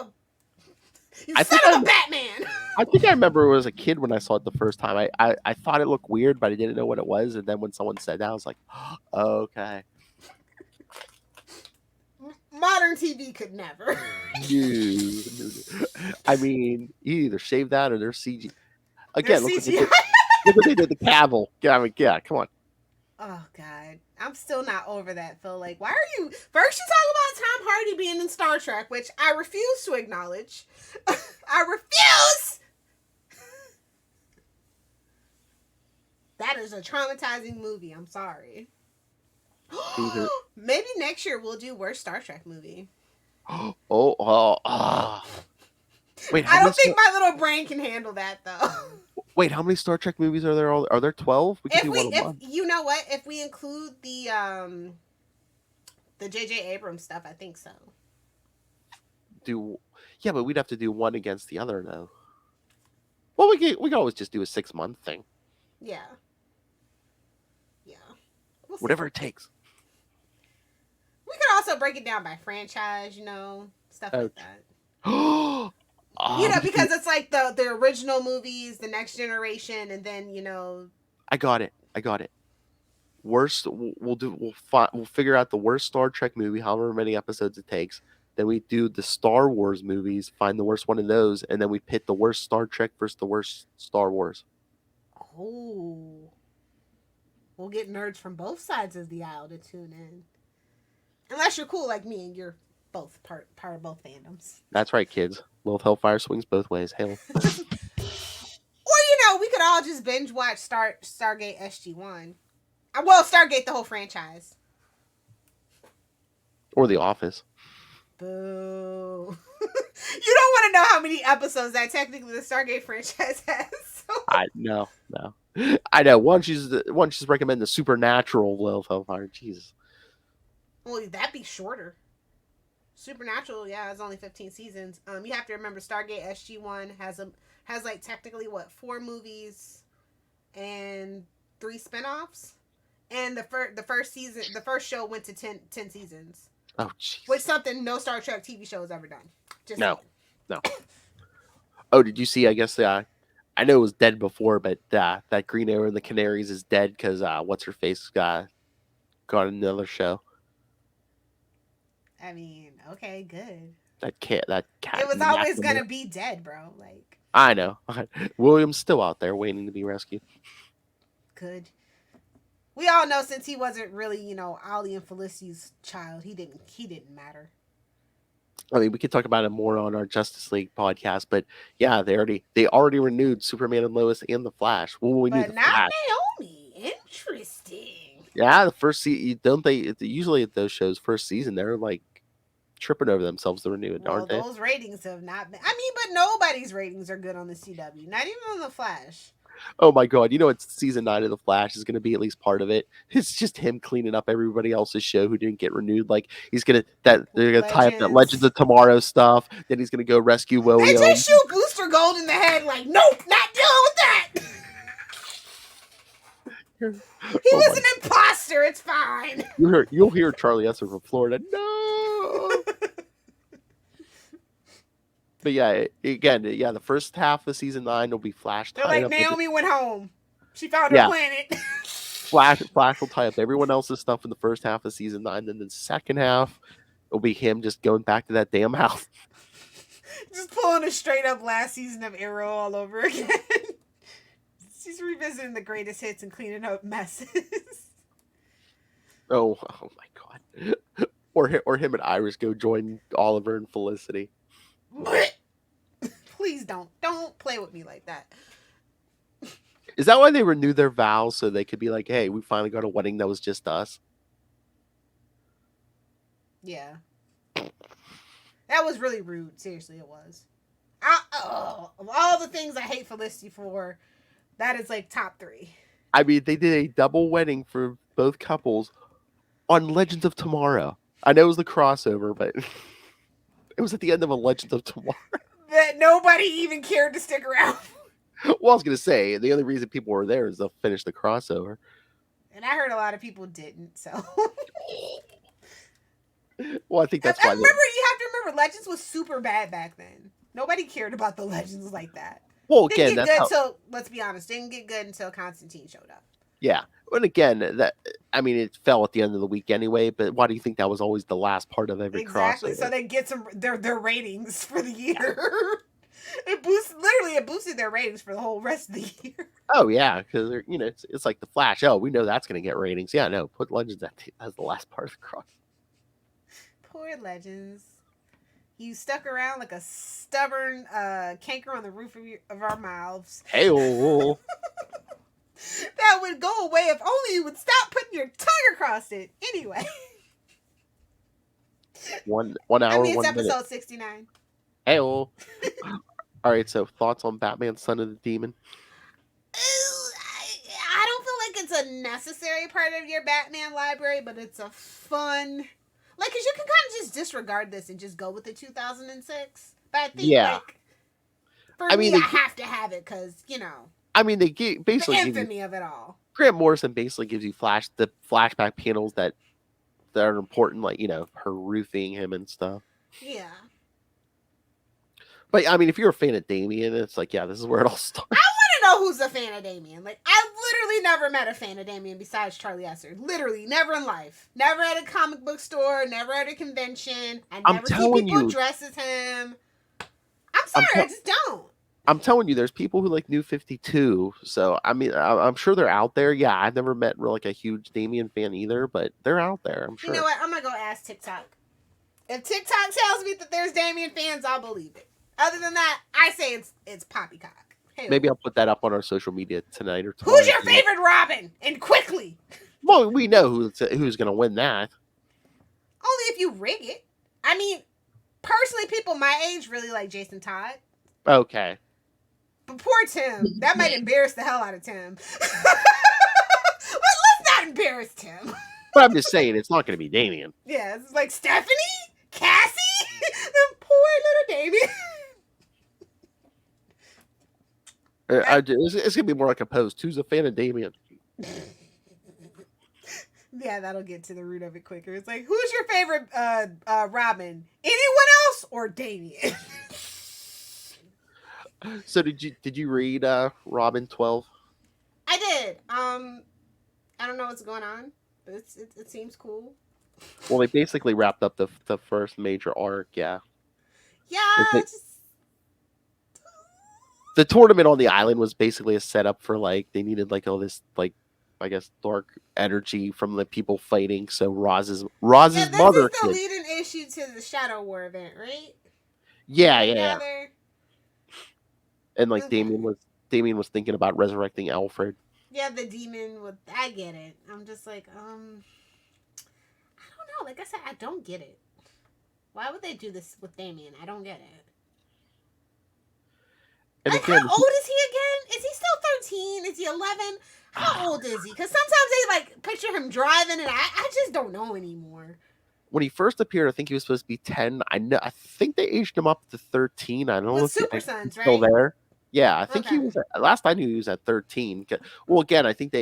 I a Batman. I think I remember as a kid when I saw it the first time. I thought it looked weird, but I didn't know what it was. And then when someone said that, I was like, oh, okay. Modern TV could never. I mean, you either shave that or there's CG. Again, look CGI. what they did to Cavill. Yeah, I mean, yeah, come on. Oh God, I'm still not over that, Phil. Like, why are you? First, you talk about Tom Hardy being in Star Trek, which I refuse to acknowledge. I refuse. That is a traumatizing movie. I'm sorry. Maybe next year we'll do worst Star Trek movie. Wait, I don't think my little brain can handle that though. Wait, how many Star Trek movies are there? Are there 12? We can do one a month. You know what? If we include the J.J. Abrams stuff, I think so. Yeah, but we'd have to do one against the other though. Well, we could always just do a 6-month thing. Yeah. Yeah. We'll Whatever it takes. We could also break it down by franchise, you know, stuff like that. You know, because it's like the original movies, the next generation, and then, you know. I got it. Worst. We'll figure out the worst Star Trek movie, however many episodes it takes. Then we do the Star Wars movies, find the worst one of those, and then we pit the worst Star Trek versus the worst Star Wars. Oh. We'll get nerds from both sides of the aisle to tune in. Unless you're cool like me and you're both part of both fandoms. That's right, kids. Lilith Hellfire swings both ways. Hail. Or, you know, we could all just binge watch Stargate SG-1. Well, Stargate, the whole franchise. Or The Office. Boo. You don't want to know how many episodes that technically the Stargate franchise has. No. I know. One she's recommend the Supernatural Lilith Hellfire. Jesus. Well, that'd be shorter. Supernatural, yeah, it's only 15 seasons. You have to remember Stargate SG-1 has like technically 4 movies and 3 spinoffs, and the first season, the first show went to 10 seasons. Oh, jeez. Which something no Star Trek TV show has ever done. Just No. Oh, did you see? I guess I know it was dead before, but that Green Arrow and the Canaries is dead because what's her face got another show. I mean, okay, good. That cat. It was always gonna be dead, bro. Like, I know. William's still out there waiting to be rescued. good. We all know since he wasn't really, you know, Ollie and Felicity's child, he didn't matter. I mean, we could talk about it more on our Justice League podcast, but yeah, they already renewed Superman and Lois and the Flash. Well, we knew But the not Flash. Naomi. Interesting. Yeah, the first season, don't they? Usually at those shows, first season, they're like tripping over themselves to renew it, Well, aren't they? those ratings have not been. I mean, but nobody's ratings are good on the CW. Not even on the Flash. Oh my god! You know it's season 9 of the Flash is going to be at least part of it. It's just him cleaning up everybody else's show who didn't get renewed. Like they're gonna tie up that Legends of Tomorrow stuff. Then he's gonna go rescue They William. just shoot Booster Gold in the head. Like, nope, not dealing with that. He was an imposter. It's fine. You'll hear Charlie Esser from Florida. No. But yeah, the first half of season 9 will be Flash. They're like, Naomi went home. She found her planet. Flash will tie up everyone else's stuff in the first half of season 9. Then the second half will be him just going back to that damn house. Just pulling a straight up last season of Arrow all over again. She's revisiting the greatest hits and cleaning up messes. Oh my god. Or him and Iris go join Oliver and Felicity. Please don't play with me like that. Is that why they renew their vows so they could be like, hey, we finally got a wedding that was just us? Yeah. That was really rude. Seriously, it was. Of all the things I hate Felicity for, that is like top 3. I mean, they did a double wedding for both couples on Legends of Tomorrow. I know it was the crossover, but it was at the end of a Legends of Tomorrow. That nobody even cared to stick around. Well, I was going to say, the only reason people were there is to finish the crossover. And I heard a lot of people didn't, so. Well, I think that's why. You have to remember, Legends was super bad back then. Nobody cared about the Legends like that. Well, didn't again, get good until, let's be honest, didn't get good until Constantine showed up. Yeah. And again, it fell at the end of the week anyway, but why do you think that was always the last part of every Exactly. crossover? So they get their ratings for the year. It boosted their ratings for the whole rest of the year. Oh yeah, because it's like the Flash. Oh, we know that's going to get ratings. Yeah, no, put Legends as the last part of the cross. Poor Legends. You stuck around like a stubborn canker on the roof of our mouths. Hey, that would go away if only you would stop putting your tongue across it. Anyway. 1 hour, I mean, it's 1 episode minute. 69. Hey, all right, so thoughts on Batman, Son of the Demon? I don't feel like it's a necessary part of your Batman library, but it's a fun... Like, because you can kind of just disregard this and just go with the 2006. But I think, for me, I have to have it because, I mean, they basically the infamy of it all. Grant Morrison basically gives you the flashback panels that are important, like, her roofing him and stuff. Yeah. But, I mean, if you're a fan of Damian, it's like, yeah, this is where it all starts. I want to know who's a fan of Damian. Like, I've literally never met a fan of Damian besides Charlie Esser. Literally, never in life. Never at a comic book store, never at a convention. I never see people dress as him. I'm sorry, I just don't. I'm telling you, there's people who like New 52. So, I mean, I'm sure they're out there. Yeah, I've never met like a huge Damian fan either, but they're out there, I'm sure. You know what? I'm going to go ask TikTok. If TikTok tells me that there's Damian fans, I'll believe it. Other than that, I say it's poppycock. Hey, maybe I'll put that up on our social media tonight or tomorrow. Who's your favorite Robin? And quickly. Well, we know who's going to win that. Only if you rig it. I mean, personally, people my age really like Jason Todd. Okay. But poor Tim. That might embarrass the hell out of Tim. Let's not embarrass Tim. But I'm just saying, it's not going to be Damian. Yeah, it's like Stephanie? Cassie? The poor little Damian. It's going to be more like a post. Who's a fan of Damian? Yeah, that'll get to the root of it quicker. It's like, who's your favorite Robin? Anyone else or Damian? So did you read Robin 12? I did. I don't know what's going on, but it seems cool. Well, they basically wrapped up the first major arc. Yeah. Yeah. The tournament on the island was basically a setup for like they needed like all this like I guess dark energy from the people fighting. So Roz's mother. This is the leading issue to the Shadow War event, right? Yeah. And like Damian was thinking about resurrecting Alfred. Yeah, the demon with I get it. I'm just like, I don't know. Like I said, I don't get it. Why would they do this with Damian? I don't get it. And like, again, how old is he again? Is he still 13? Is he 11? How old is he? Because sometimes they like picture him driving, and I just don't know anymore. When he first appeared, I think he was supposed to be 10. I think they aged him up to 13. I don't know if Super he's Sons, still right? there. Yeah, I think he was. Last I knew, he was at 13. Well, again, I think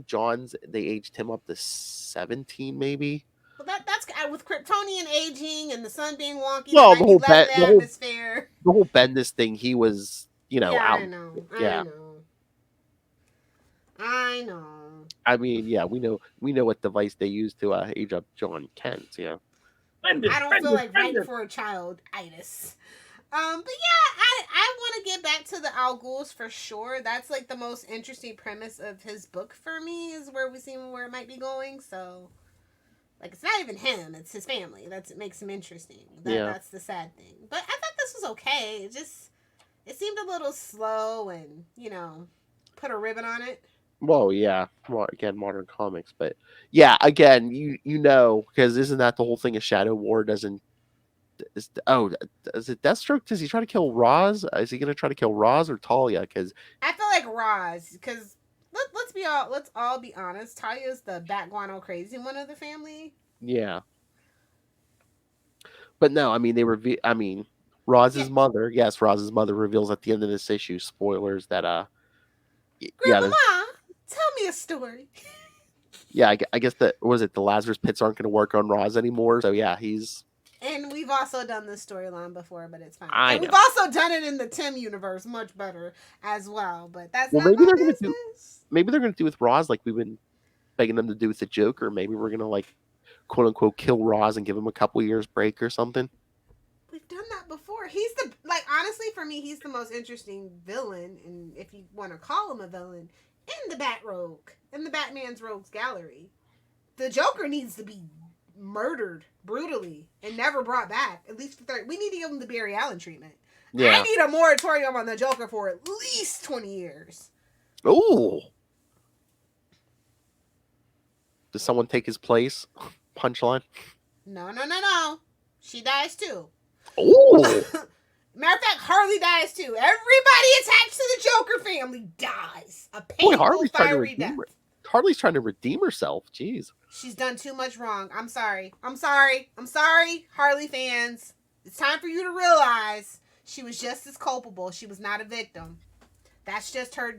John's they aged him up to 17, maybe. Well, that's with Kryptonian aging and the sun being wonky. Well, the whole Bendis thing, he was, out. I know. I mean, yeah, we know what device they use to age up John Kent. Yeah. I don't feel like writing for a child, itis. But yeah, I want to get back to the Al Ghul's for sure. That's like the most interesting premise of his book for me, is where we see where it might be going. So, like, it's not even him; it's his family. That's what makes him interesting. That's the sad thing. But I thought this was okay. It seemed a little slow, and put a ribbon on it. Well, yeah. Well, again, modern comics, but yeah, again, because isn't that the whole thing of Shadow War? Is it Deathstroke? Does he try to kill Roz? Is he going to try to kill Roz or Talia? Because I feel like Roz, because let's all be honest. Talia's the bat guano crazy one of the family. yeah, but no, I mean Roz's mother. Yes, Roz's mother reveals at the end of this issue. Spoilers that Grandma, tell me a story. Yeah, I guess the Lazarus pits aren't going to work on Roz anymore. So yeah, he's. And we've also done this storyline before, but it's fine. I know. We've also done it in the Tim universe much better as well, but that's not maybe my they're business. going to do. Maybe they're going to do with Roz like we've been begging them to do with the Joker. Maybe we're going to like, quote unquote, kill Roz and give him a couple years break or something. We've done that before. He's honestly for me, he's the most interesting villain, and if you want to call him a villain, in the Batman's Rogues Gallery. The Joker needs to be murdered brutally and never brought back. At least we need to give him the Barry Allen treatment. Yeah. I need a moratorium on the Joker for at least 20 years. Ooh. Does someone take his place? Punchline. No. She dies too. Ooh. Matter of fact, Harley dies too. Everybody attached to the Joker family dies. A painful, fiery death. Harley's trying to redeem herself. Jeez. She's done too much wrong. I'm sorry, Harley fans. It's time for you to realize she was just as culpable. She was not a victim. That's just her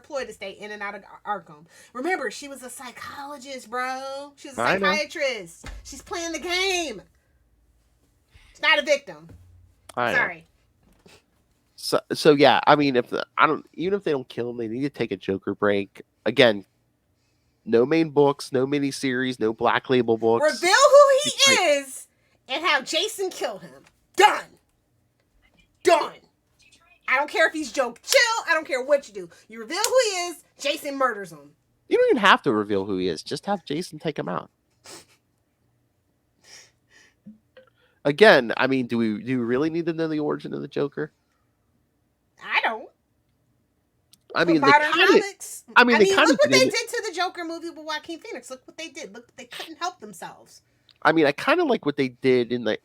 ploy to stay in and out of Arkham. Remember, she was a psychologist, bro. She was a psychiatrist. She's playing the game. She's not a victim. Sorry. So yeah, I mean, even if they don't kill him, they need to take a Joker break. Again, no main books, no miniseries, no Black Label books. Reveal who he is and have Jason kill him. Done. I don't care if he's Joker. Chill. I don't care what you do. You reveal who he is, Jason murders him. You don't even have to reveal who he is. Just have Jason take him out. Again, I mean, do we really need to know the origin of the Joker? I don't. I mean, modern comics. Look what they did to the Joker movie with Joaquin Phoenix. Look what they did. Look, they couldn't help themselves. I mean, I kind of like what they did in the,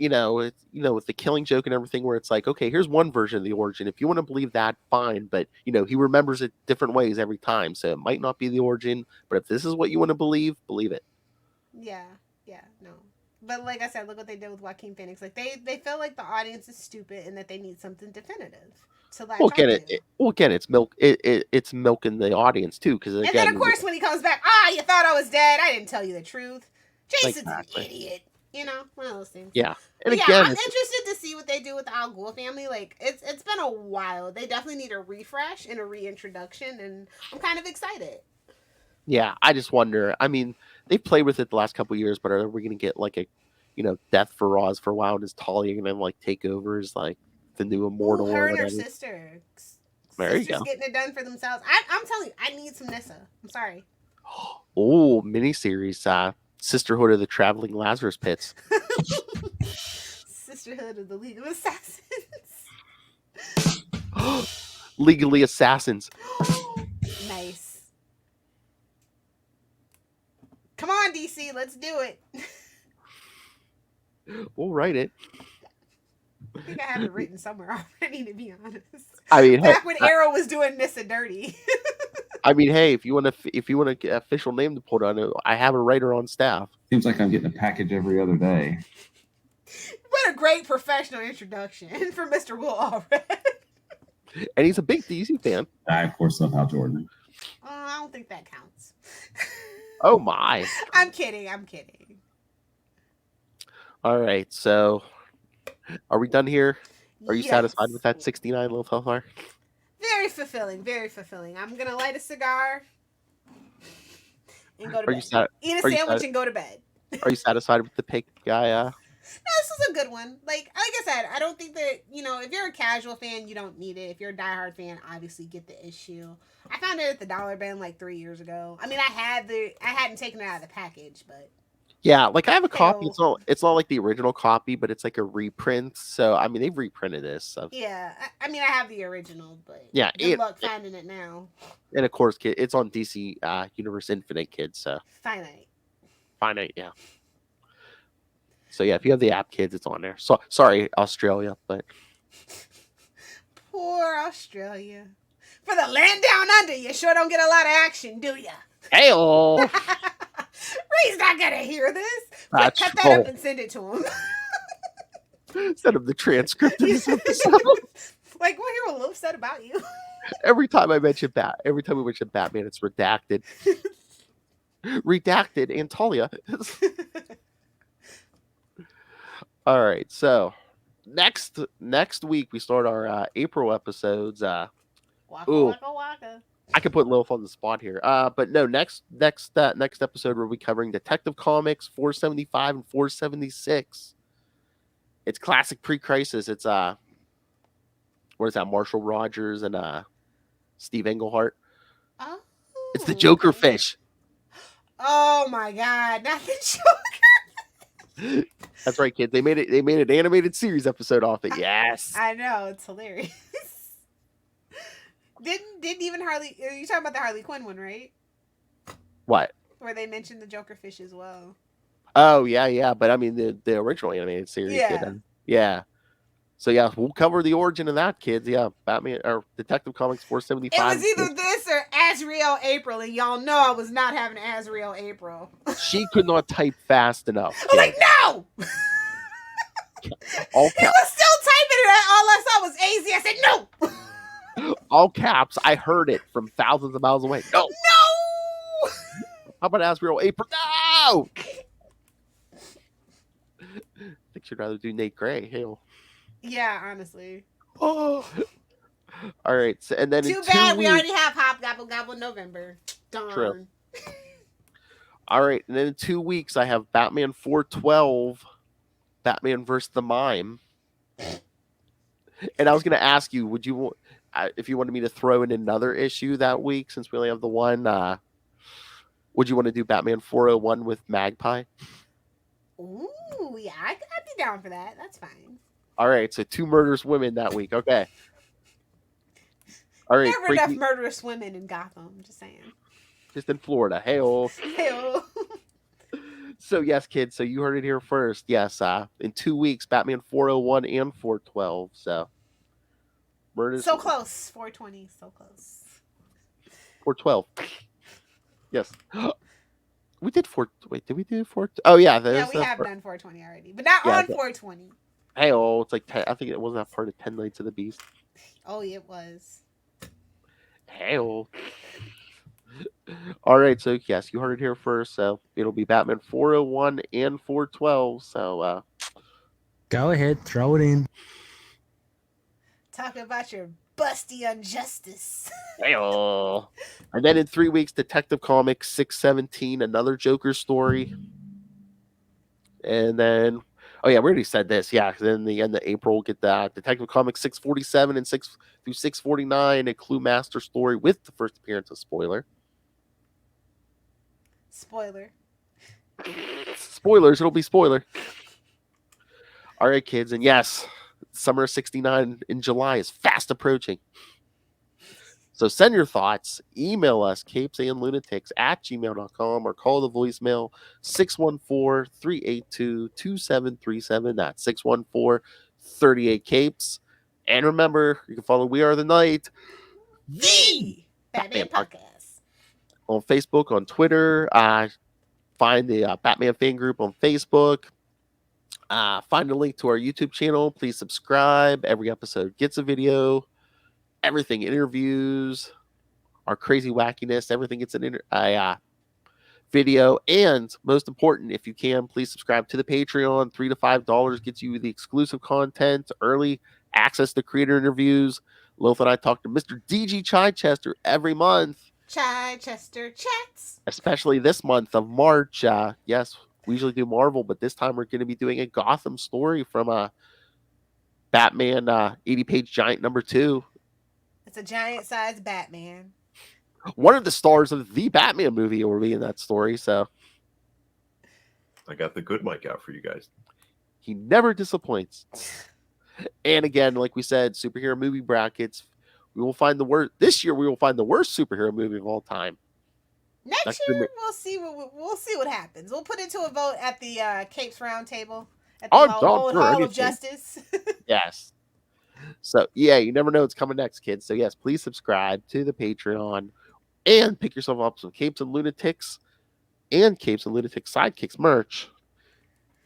with the Killing Joke and everything, where it's like, okay, here's one version of the origin. If you want to believe that, fine. But, he remembers it different ways every time. So it might not be the origin. But if this is what you want to believe it. Yeah, no. But like I said, look what they did with Joaquin Phoenix. Like, they feel like the audience is stupid and that they need something definitive to latch onto. It's it's milking the audience, too. And then, of course, when he comes back, you thought I was dead. I didn't tell you the truth. Jason's an idiot. One of those things. Yeah. And again, I'm interested to see what they do with the Al Ghul family. Like, it's been a while. They definitely need a refresh and a reintroduction, and I'm kind of excited. Yeah, I just wonder. I mean, they've played with it the last couple of years, but are we going to get like a, death for Roz for a while? And is Talia going to like take over as like the new immortal? Her and her sister. There you go. Getting it done for themselves. I'm telling you, I need some Nissa. I'm sorry. Oh, miniseries. Sisterhood of the Traveling Lazarus Pits. Sisterhood of the League of Assassins. Legally Assassins. Nice. Come on, DC, let's do it. We'll write it. I think I have it written somewhere already, to be honest. I mean, back when Arrow was doing Nissa dirty. I mean, hey, if you want an official name to put on it, I have a writer on staff. Seems like I'm getting a package every other day. What a great professional introduction for Mr. Will Allred. And he's a big DC fan. I, of course, love Hal Jordan. I don't think that counts. Oh, my. I'm kidding. All right, so are we done here? Are you satisfied with that 69 little so far? Very fulfilling. I'm going to light a cigar and go to bed. Eat a sandwich and go to bed. Are you satisfied with the pick guy? this is a good one. Like I said, I don't think that, if you're a casual fan, you don't need it. If you're a diehard fan, obviously get the issue. I found it at the dollar bin like 3 years ago. I mean, I hadn't taken it out of the package, but Yeah, like I have a copy. It's not like the original copy, but it's like a reprint. So I mean, they've reprinted this. So. Yeah, I mean, I have the original, but yeah, good luck finding it now. And of course, kid, it's on DC Universe Infinite, kids. So finite, yeah. So yeah, if you have the app, kids, it's on there. So sorry, Australia, but poor Australia. For the land down under, you sure don't get a lot of action, do ya? Hey-oh. Ray's not gonna hear this. That's cut that up and send it to him. Instead of the transcript of this episode. Like, we'll hear what Lilith said about you. Every time we mention Batman, it's redacted. Redacted and Talia. All right, so next week we start our April episodes. Waka, waka, waka. I could put Lilith on the spot here. But no, next episode we'll be covering Detective Comics 475 and 476. It's classic pre-crisis. It's what is that? Marshall Rogers and Steve Englehart. Oh, it's the Joker fish. Oh my God, not the Joker. That's right, kids. They made an animated series episode off it. Yes. I know, it's hilarious. Didn't even Harley? Are you talking about the Harley Quinn one, right? What? Where they mentioned the Joker fish as well. Oh yeah. But I mean the original animated series. Yeah. So yeah, we'll cover the origin of that, kids. Yeah, Batman or Detective Comics 475. It was either this or Azrael April, and y'all know I was not having Azrael April. She could not type fast enough. I was like, no. He was still typing it. All I saw was AZ. I said no. All caps. I heard it from thousands of miles away. No. How about Azrael April? No. I think she'd rather do Nate Gray. Hell. Yeah, honestly. Oh. All right. So, and then too bad we already have Hop Gobble Gobble November. Darn. True. All right. And then in 2 weeks, I have Batman 412, Batman vs. the Mime. And I was going to ask you, would you, if you wanted me to throw in another issue that week, since we only have the one, would you want to do Batman 401 with Magpie? Ooh, yeah, I'd be down for that. That's fine. All right, so 2 murderous women that week. Okay. All right. Never enough murderous women in Gotham. I'm just saying. Just in Florida. Hey-oh. Hey-oh. So, yes, kids. So, you heard it here first. Yes, in 2 weeks, Batman 401 and 412. So, murderous. So close. 420. So close. 412. Yes. We did 4. Wait, did we do 4? Oh, yeah. Yeah, we have done 420 already, but not on 420. Hey, it's like 10, I think it wasn't that part of 10 Nights of the Beast. Oh, it was. Hey, all right. So yes, you heard it here first. So it'll be Batman 401 and 412. So go ahead, throw it in. Talk about your busty injustice. Hey, and then in 3 weeks, Detective Comics 617, another Joker story, and then. Oh, yeah, we already said this. Yeah, then the end of April, we'll get that Detective Comics 647 and 6 through 649, a Clue Master story with the first appearance of Spoiler. Spoilers, it'll be Spoiler. All right, kids. And yes, Summer 69 in July is fast approaching. So send your thoughts. Email us, CapesandLunatics@gmail.com, or call the voicemail 614-382-2737. That's 614-38-CAPES. And remember, you can follow We Are the Night, the Batman Podcast, on Facebook, on Twitter. Find the Batman fan group on Facebook. Find a link to our YouTube channel. Please subscribe. Every episode gets a video. Everything, interviews, our crazy wackiness, everything gets an video. And most important, if you can, please subscribe to the Patreon. $3 to $5 gets you the exclusive content, early access to creator interviews. Lilith and I talk to Mr. DG Chichester every month. Chichester Chats. Especially this month of March. Yes, We usually do Marvel, but this time we're going to be doing a Gotham story from Batman 80-page giant #2. It's a giant-sized Batman. One of the stars of the Batman movie will be in that story, so I got the good mic out for you guys. he never disappoints. And again, like we said, superhero movie brackets. We will find the worst this year. We will find the worst superhero movie of all time. Next year, we'll see what happens. We'll put it to a vote at the Capes Roundtable at the Hall of Justice. Yes. So yeah, you never know what's coming next, kids. So yes, please subscribe to the Patreon and pick yourself up some Capes and Lunatics and Capes and Lunatics Sidekicks merch.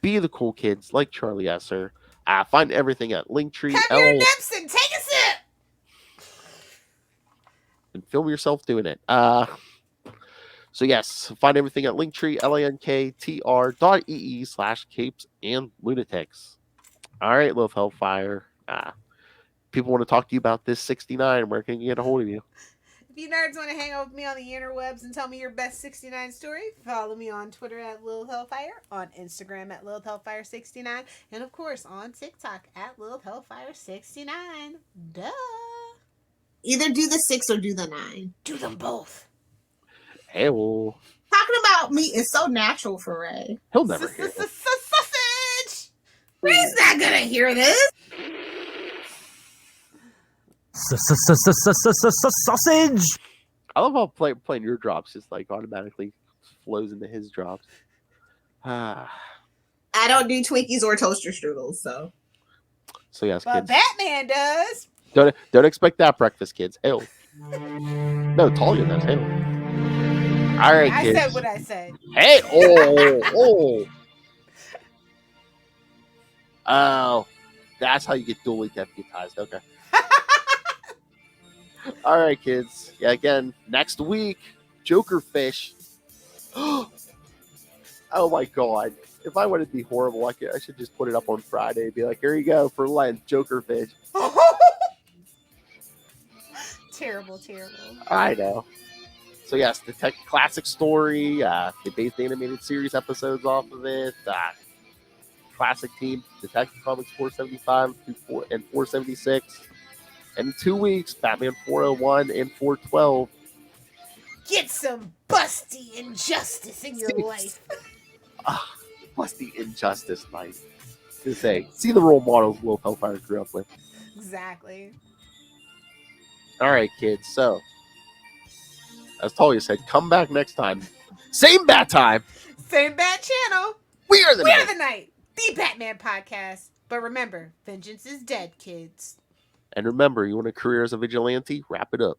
Be the cool kids like Charlie Esser. Find everything at Linktree. Have your nips and take a sip. And film yourself doing it. So yes, find everything at Linktree, linktr.ee/Capes and Lunatics. All right, Love Hellfire. People want to talk to you about this 69. Where can you get a hold of you? If you nerds want to hang out with me on the interwebs and tell me your best 69 story, follow me on Twitter at Lilith Hellfire, on Instagram at Lilith Hellfire 69, and of course on TikTok at Lilith Hellfire 69. Duh. Either do the 6 or do the 9. Do them both. Hey, well, talking about meat is so natural for Ray. He'll never hear it. Sausage. Ray's not gonna hear this. Sausage. I love how playing your drops just like automatically flows into his drops. I don't do Twinkies or toaster strudels, so yes, but kids. Batman does. Don't expect that breakfast, kids. Hell. No, Talia does. Hell. All right, I kids. said what I said. Hey, oh, that's how you get duly deputized. Okay. All right, kids. Yeah, again, next week, Joker Fish. Oh my God! If I wanted to be horrible, I should just put it up on Friday and be like, "Here you go for Lent, Joker Fish." Terrible. I know. So yes, the tech classic story, they based the animated series episodes off of it. Classic team, Detective Comics 475 and 476. And in 2 weeks, Batman 401 and 412. Get some busty injustice in your life. Busty injustice life. To say, see the role models Will Hellfire grew up with. Exactly. All right, kids. So, as Talia said, come back next time. Same bat time. Same bat channel. We are the night. The Batman podcast. But remember, vengeance is dead, kids. And remember, you want a career as a vigilante? Wrap it up.